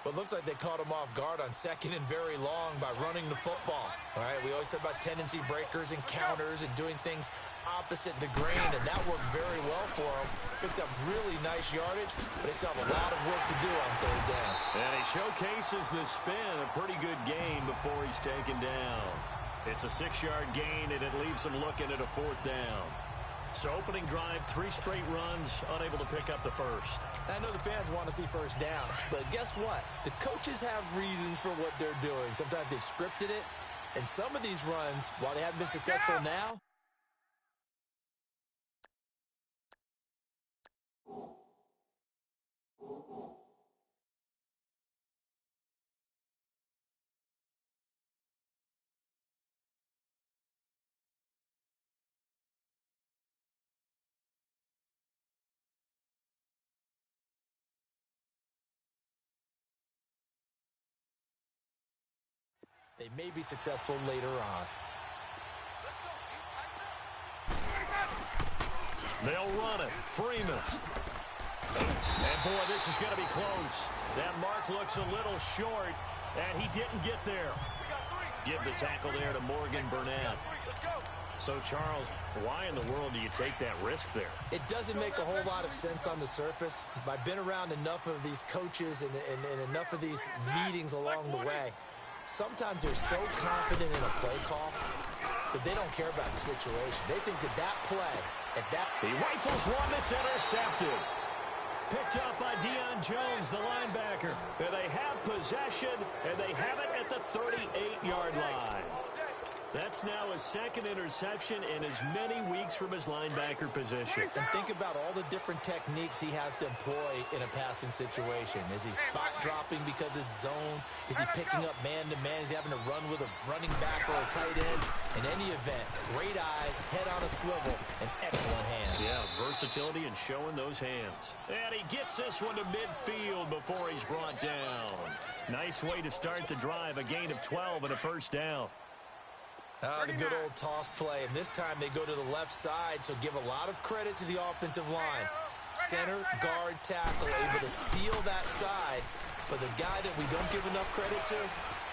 Speaker 7: But it looks like they caught him off guard on 2nd and very long by running the football. All right, we always talk about tendency breakers and counters and doing things opposite the grain, and that worked very well for him. Picked up really nice yardage, but they still have a lot of work to do on 3rd down.
Speaker 5: And he showcases the spin, a pretty good gain before he's taken down. It's a 6-yard gain, and it leaves him looking at a 4th down. So opening drive, 3 straight runs, unable to pick up the first.
Speaker 7: I know the fans want to see first downs, but guess what? The coaches have reasons for what they're doing. Sometimes they've scripted it, and some of these runs, while they haven't been successful now, they may be successful later on.
Speaker 5: They'll run it. Freeman. And boy, this is going to be close. That mark looks a little short, and he didn't get there. Give the tackle there to Morgan Burnett. So, Charles, why in the world do you take that risk there?
Speaker 7: It doesn't make a whole lot of sense on the surface. But I've been around enough of these coaches and enough of these meetings along the way. Sometimes they're so confident in a play call that they don't care about the situation. They think that play,
Speaker 5: He rifles one that's intercepted. Picked up by Deion Jones, the linebacker. And they have possession, and they have it at the 38-yard line. That's now his 2nd interception in as many weeks from his linebacker position.
Speaker 7: And think about all the different techniques he has to employ in a passing situation. Is he spot dropping because it's zone? Is he picking up man-to-man? Is he having to run with a running back or a tight end? In any event, great eyes, head on a swivel, and excellent hands.
Speaker 5: Yeah, versatility and showing those hands. And he gets this one to midfield before he's brought down. Nice way to start the drive, a gain of 12 and a first down.
Speaker 7: The good old toss play, and this time they go to the left side, so give a lot of credit to the offensive line. Center, guard, tackle, able to seal that side, but the guy that we don't give enough credit to,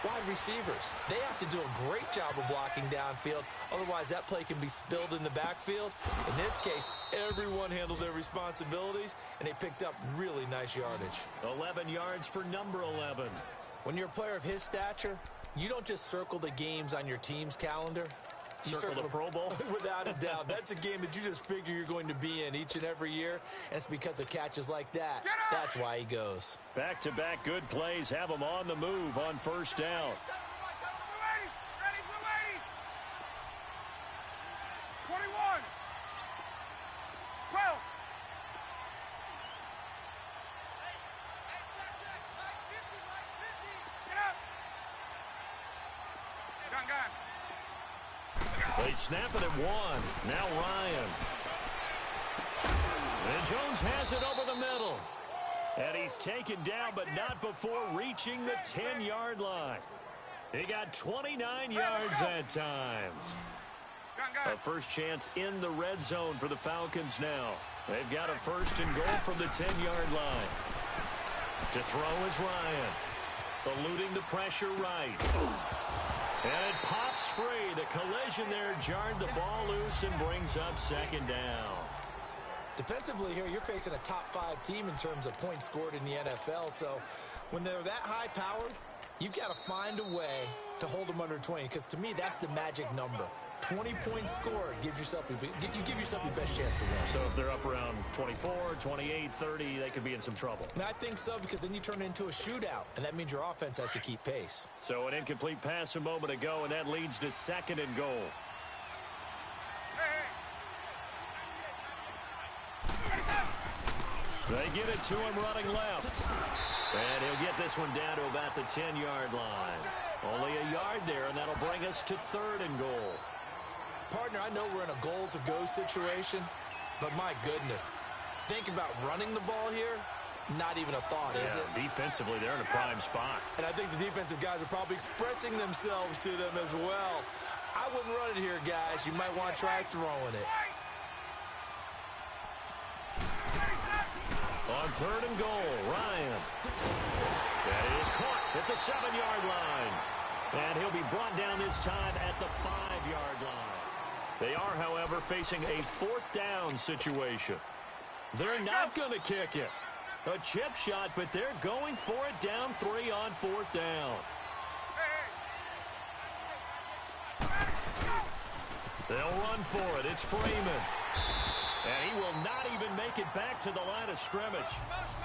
Speaker 7: wide receivers. They have to do a great job of blocking downfield, otherwise that play can be spilled in the backfield. In this case, everyone handled their responsibilities, and they picked up really nice yardage.
Speaker 5: 11 yards for number 11.
Speaker 7: When you're a player of his stature, you don't just circle the games on your team's calendar. You
Speaker 5: circle the Pro Bowl?
Speaker 7: Without a doubt. That's a game that you just figure you're going to be in each and every year. And it's because of catches like that. That's why he goes.
Speaker 5: Back-to-back good plays have him on the move on first down.
Speaker 6: 21. 12.
Speaker 5: They snap it at 1. Now Ryan. And Jones has it over the middle. And he's taken down, but not before reaching the 10-yard line. He got 29 yards that time. A first chance in the red zone for the Falcons now. They've got a first and goal from the 10-yard line. To throw is Ryan. Eluding the pressure right. And it pops free. The collision there jarred the ball loose and brings up second down.
Speaker 7: Defensively here, you're facing a top-5 team in terms of points scored in the NFL. So when they're that high-powered, you've got to find a way to hold them under 20. Because to me, that's the magic number. 20-point score gives yourself you give yourself your best chance to win.
Speaker 5: So if they're up around 24, 28, 30, they could be in some trouble.
Speaker 7: And I think so, because then you turn it into a shootout, and that means your offense has to keep pace.
Speaker 5: So an incomplete pass a moment ago, and that leads to 2nd and goal. They give it to him running left. And he'll get this one down to about the 10-yard line. Only a yard there, and that'll bring us to 3rd and goal.
Speaker 7: Partner, I know we're in a goal-to-go situation, but my goodness, think about running the ball here. Not even a thought, is it?
Speaker 5: Defensively, they're in a prime spot.
Speaker 7: And I think the defensive guys are probably expressing themselves to them as well. I wouldn't run it here, guys. You might want to try throwing it.
Speaker 5: On 3rd and goal, Ryan. That is caught at the 7-yard line. And he'll be brought down this time at the 5-yard line. They are, however, facing a 4th down situation. They're not going to kick it. A chip shot, but they're going for it down 3 on 4th down. They'll run for it. It's Freeman. And he will not even make it back to the line of scrimmage.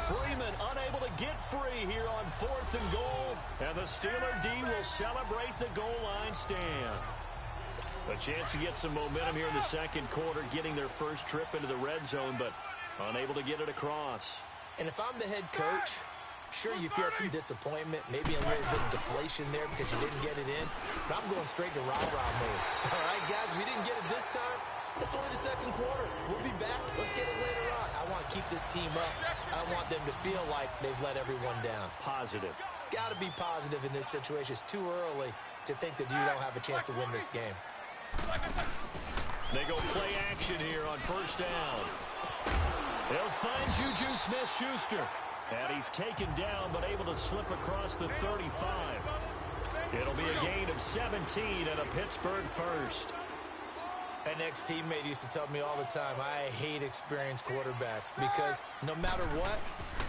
Speaker 5: Freeman unable to get free here on 4th and goal. And the Steeler D will celebrate the goal line stand. A chance to get some momentum here in the 2nd quarter, getting their first trip into the red zone, but unable to get it across.
Speaker 7: And if I'm the head coach, sure, you feel some disappointment, maybe a little bit of deflation there because you didn't get it in. But I'm going straight to rah-rah mode. All right, guys, we didn't get it this time. It's only the 2nd quarter. We'll be back. Let's get it later on. I want to keep this team up. I want them to feel like they've let everyone down.
Speaker 5: Positive.
Speaker 7: Got to be positive in this situation. It's too early to think that you don't have a chance to win this game.
Speaker 5: They go play action here on 1st down. They'll find Juju Smith-Schuster. And he's taken down, but able to slip across the 35. It'll be a gain of 17 and a Pittsburgh first.
Speaker 7: An ex-teammate used to tell me all the time, I hate experienced quarterbacks because no matter what,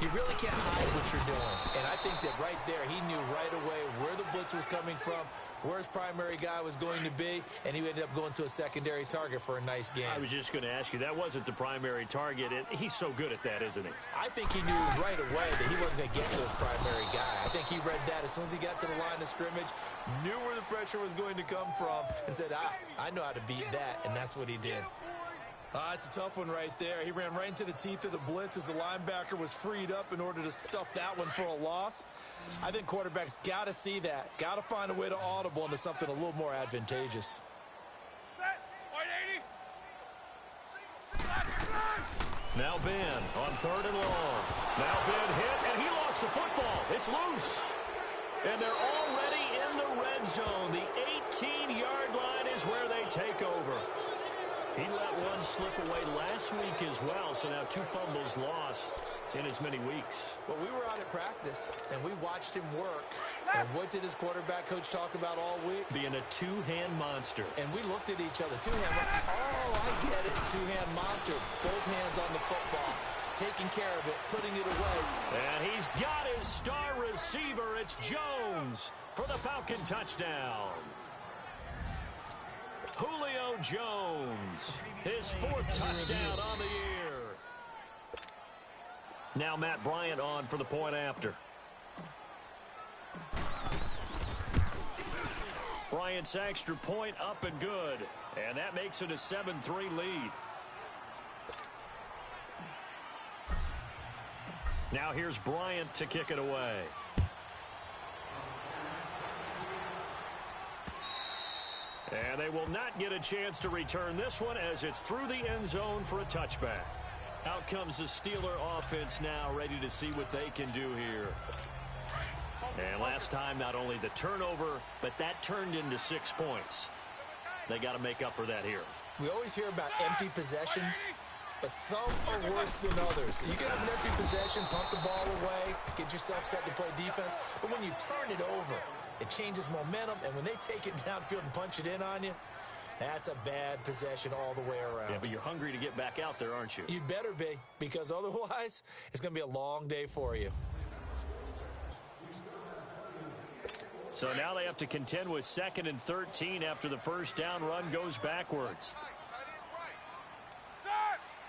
Speaker 7: you really can't hide what you're doing. And I think that right there, he knew right away where the blitz was coming from, where his primary guy was going to be, and he ended up going to a secondary target for a nice game.
Speaker 5: I was just going to ask you, that wasn't the primary target. He's so good at that, isn't he?
Speaker 7: I think he knew right away that he wasn't going to get to his primary guy. I think he read that as soon as he got to the line of scrimmage, knew where the pressure was going to come from, and said, I know how to beat that, and that's what he did. It's a tough one right there. He ran right into the teeth of the blitz as the linebacker was freed up in order to stuff that one for a loss. I think quarterbacks got to see that, got to find a way to audible into something a little more advantageous.
Speaker 5: Now Ben on 3rd and long. Now Ben hit, and he lost the football. It's loose. And they're already in the red zone. The 18-yard line is where they take over. He let one slip away last week as well, so now 2 fumbles lost in as many weeks.
Speaker 7: Well, we were out at practice, and we watched him work. And what did his quarterback coach talk about all week?
Speaker 5: Being a 2-hand monster.
Speaker 7: And we looked at each other. 2-hand. Oh, I get it. 2-hand monster. Both hands on the football. Taking care of it. Putting it away.
Speaker 5: And he's got his star receiver. It's Jones for the Falcon touchdown. Julio Jones, his 4th touchdown on the year. Now Matt Bryant on for the point after. Bryant's extra point up and good. And that makes it a 7-3 lead. Now here's Bryant to kick it away. And they will not get a chance to return this one as it's through the end zone for a touchback. Out comes the Steeler offense now, ready to see what they can do here. And last time, not only the turnover, but that turned into 6 points. They got to make up for that here.
Speaker 7: We always hear about empty possessions, but some are worse than others. You get an empty possession, pump the ball away, get yourself set to play defense. But when you turn it over, it changes momentum, and when they take it downfield and punch it in on you, that's a bad possession all the way around.
Speaker 5: Yeah, but you're hungry to get back out there, aren't you?
Speaker 7: You'd better be, because otherwise, it's going to be a long day for you.
Speaker 5: So now they have to contend with 2nd and 13 after the first down run goes backwards.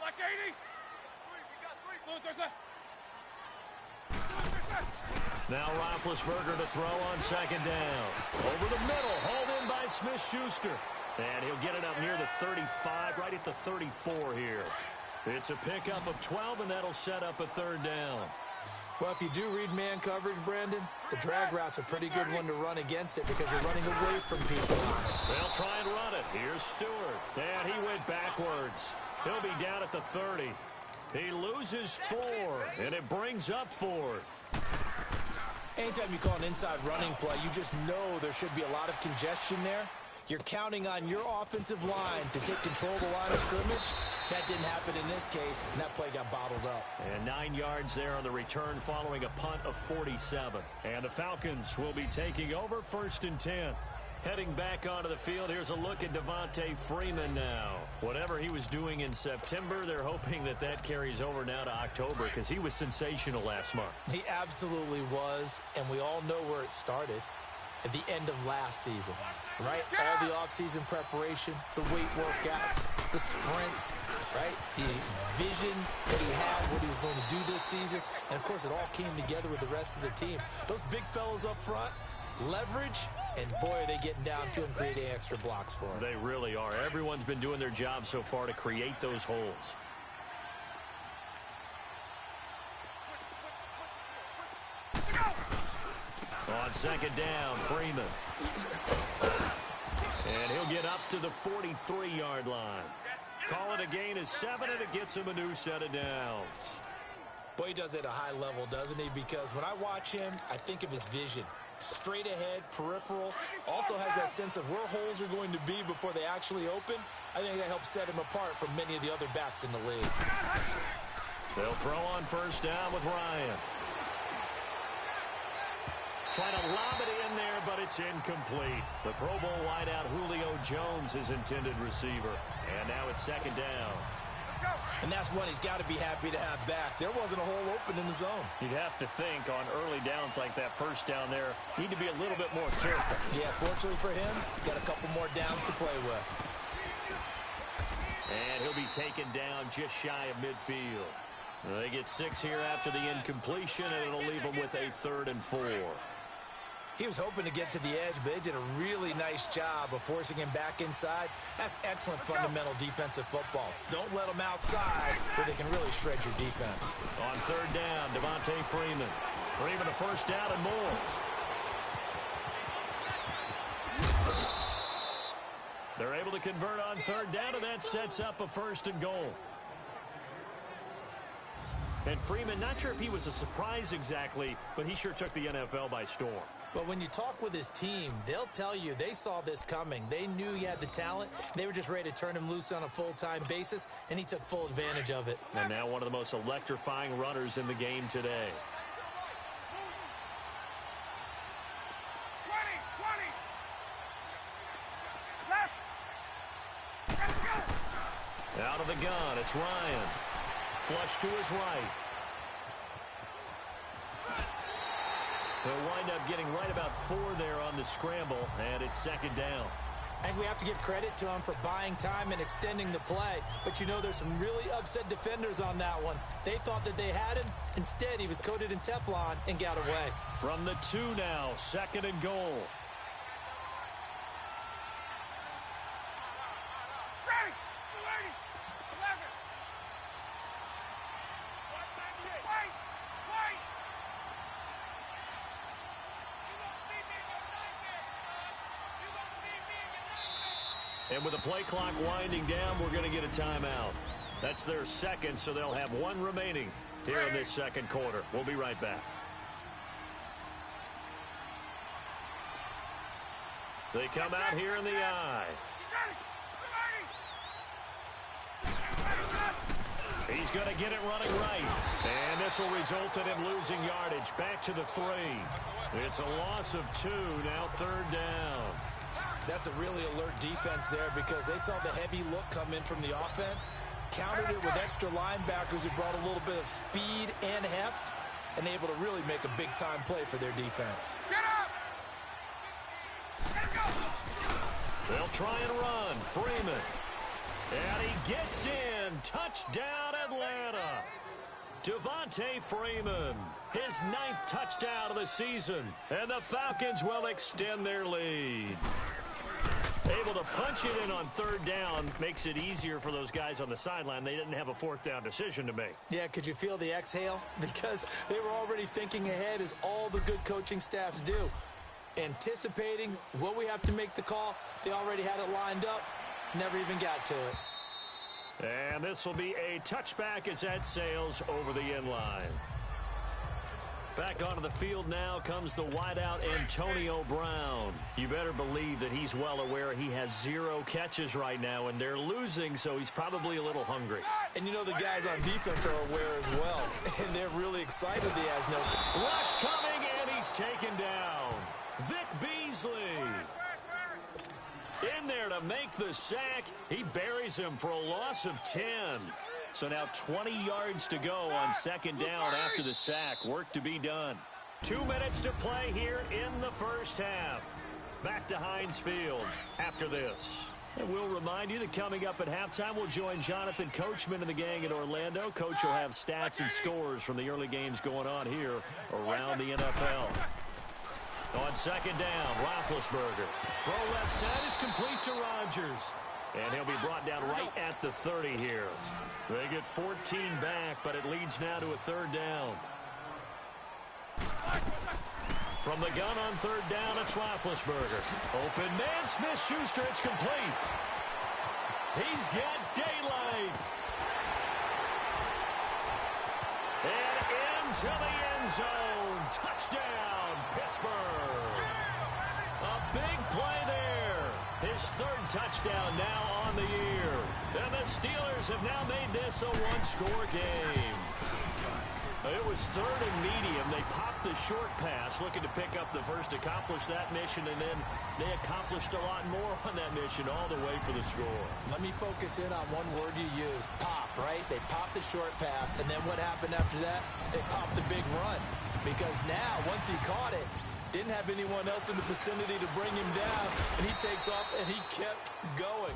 Speaker 6: Like 80.
Speaker 5: Now Roethlisberger to throw on 2nd down. Over the middle, hauled in by Smith-Schuster. And he'll get it up near the 35, right at the 34 here. It's a pickup of 12, and that'll set up a 3rd down.
Speaker 7: Well, if you do read man coverage, Brandon, the drag route's a pretty good one to run against it because you're running away from people.
Speaker 5: They'll try and run it. Here's Stewart. And he went backwards. He'll be down at the 30. He loses 4, and it brings up 4th.
Speaker 7: Anytime you call an inside running play, you just know there should be a lot of congestion there. You're counting on your offensive line to take control of the line of scrimmage. That didn't happen in this case, and that play got bottled up.
Speaker 5: And 9 yards there on the return following a punt of 47. And the Falcons will be taking over 1st and 10. Heading back onto the field, here's a look at Devontae Freeman now. Whatever he was doing in September, they're hoping that that carries over now to October because he was sensational last month.
Speaker 7: He absolutely was, and we all know where it started. At the end of last season, right? All the offseason preparation, the weight workouts, the sprints, right? The vision that he had, what he was going to do this season. And, of course, it all came together with the rest of the team. Those big fellas up front, leverage, and, boy, are they getting downfield and creating extra blocks for him.
Speaker 5: They really are. Everyone's been doing their job so far to create those holes. On 2nd down, Freeman. And he'll get up to the 43-yard line. Call it a gain of 7, and it gets him a new set of downs.
Speaker 7: Boy, he does it at a high level, doesn't he? Because when I watch him, I think of his vision. Straight ahead, peripheral. Also has that sense of where holes are going to be before they actually open. I think that helps set him apart from many of the other backs in the league.
Speaker 5: They'll throw on 1st down with Ryan. Trying to lob it in there, but it's incomplete. The Pro Bowl wideout Julio Jones is intended receiver. And now it's 2nd down.
Speaker 7: And that's one he's got to be happy to have back. There wasn't a hole open in the zone.
Speaker 5: You'd have to think on early downs like that 1st down there, need to be a little bit more careful.
Speaker 7: Yeah, fortunately for him, got a couple more downs to play with.
Speaker 5: And he'll be taken down just shy of midfield. They get 6 here after the incompletion, and it'll leave them with a 3rd and 4.
Speaker 7: He was hoping to get to the edge, but they did a really nice job of forcing him back inside. That's excellent fundamental defensive football. Don't let them outside where they can really shred your defense.
Speaker 5: On 3rd down, Devontae Freeman. Freeman a 1st down and more. They're able to convert on 3rd down, and that sets up a 1st and goal. And Freeman, not sure if he was a surprise exactly, but he sure took the NFL by storm.
Speaker 7: But when you talk with his team, they'll tell you they saw this coming. They knew he had the talent. They were just ready to turn him loose on a full-time basis, and he took full advantage of it.
Speaker 5: And now one of the most electrifying runners in the game today.
Speaker 6: 20. Left.
Speaker 5: Out of the gun, it's Ryan. Flush to his right. He'll wind up getting right about 4 there on the scramble, and it's 2nd down.
Speaker 7: I think we have to give credit to him for buying time and extending the play. But, you know, there's some really upset defenders on that one. They thought that they had him. Instead, he was coated in Teflon and got away.
Speaker 5: From the 2 now, 2nd and goal. And with the play clock winding down, we're going to get a timeout. That's their 2nd, so they'll have 1 remaining here in this 2nd quarter. We'll be right back. They come out here in the eye. He's going to get it running right. And this will result in him losing yardage. Back to the 3. It's a loss of 2, now 3rd down.
Speaker 7: That's a really alert defense there because they saw the heavy look come in from the offense, countered it with extra linebackers who brought a little bit of speed and heft, and able to really make a big-time play for their defense.
Speaker 6: Get up!
Speaker 5: They'll try and run. Freeman. And he gets in. Touchdown, Atlanta. Devontae Freeman, his 9th touchdown of the season. And the Falcons will extend their lead. Able to punch it in on 3rd down makes it easier for those guys on the sideline. They didn't have a 4th down decision to make.
Speaker 7: Yeah, could you feel the exhale? Because they were already thinking ahead, as all the good coaching staffs do. Anticipating what we have to make the call. They already had it lined up. Never even got to it.
Speaker 5: And this will be a touchback as that sails over the end line. Back onto the field now comes the wideout Antonio Brown. You better believe that he's well aware he has 0 catches right now, and they're losing, so he's probably a little hungry.
Speaker 7: And you know the guys on defense are aware as well, and they're really excited he has no...
Speaker 5: Rush coming, and he's taken down. Vic Beasley in there to make the sack. He buries him for a loss of 10. So now 20 yards to go on 2nd down after the sack. Work to be done. 2 minutes to play here in the first half. Back to Heinz Field after this. And we'll remind you that coming up at halftime, we'll join Jonathan Coachman and the gang in Orlando. Coach will have stats and scores from the early games going on here around the NFL. On 2nd down, Roethlisberger. Throw left side is complete to Rodgers. And he'll be brought down right at the 30 here. They get 14 back, but it leads now to a 3rd down. From the gun on 3rd down, it's Roethlisberger. Open man, Smith-Schuster, it's complete. He's got daylight. And into the end zone. Touchdown, Pittsburgh. A big play there. His 3rd touchdown now on the year. And the Steelers have now made this a 1-score game. It was 3rd and medium. They popped the short pass, looking to pick up the first, accomplish that mission, and then they accomplished a lot more on that mission all the way for the score.
Speaker 7: Let me focus in on one word you used, pop, right? They popped the short pass, and then what happened after that? They popped the big run. Because now, once he caught it, didn't have anyone else in the vicinity to bring him down, and he takes off, and he kept going.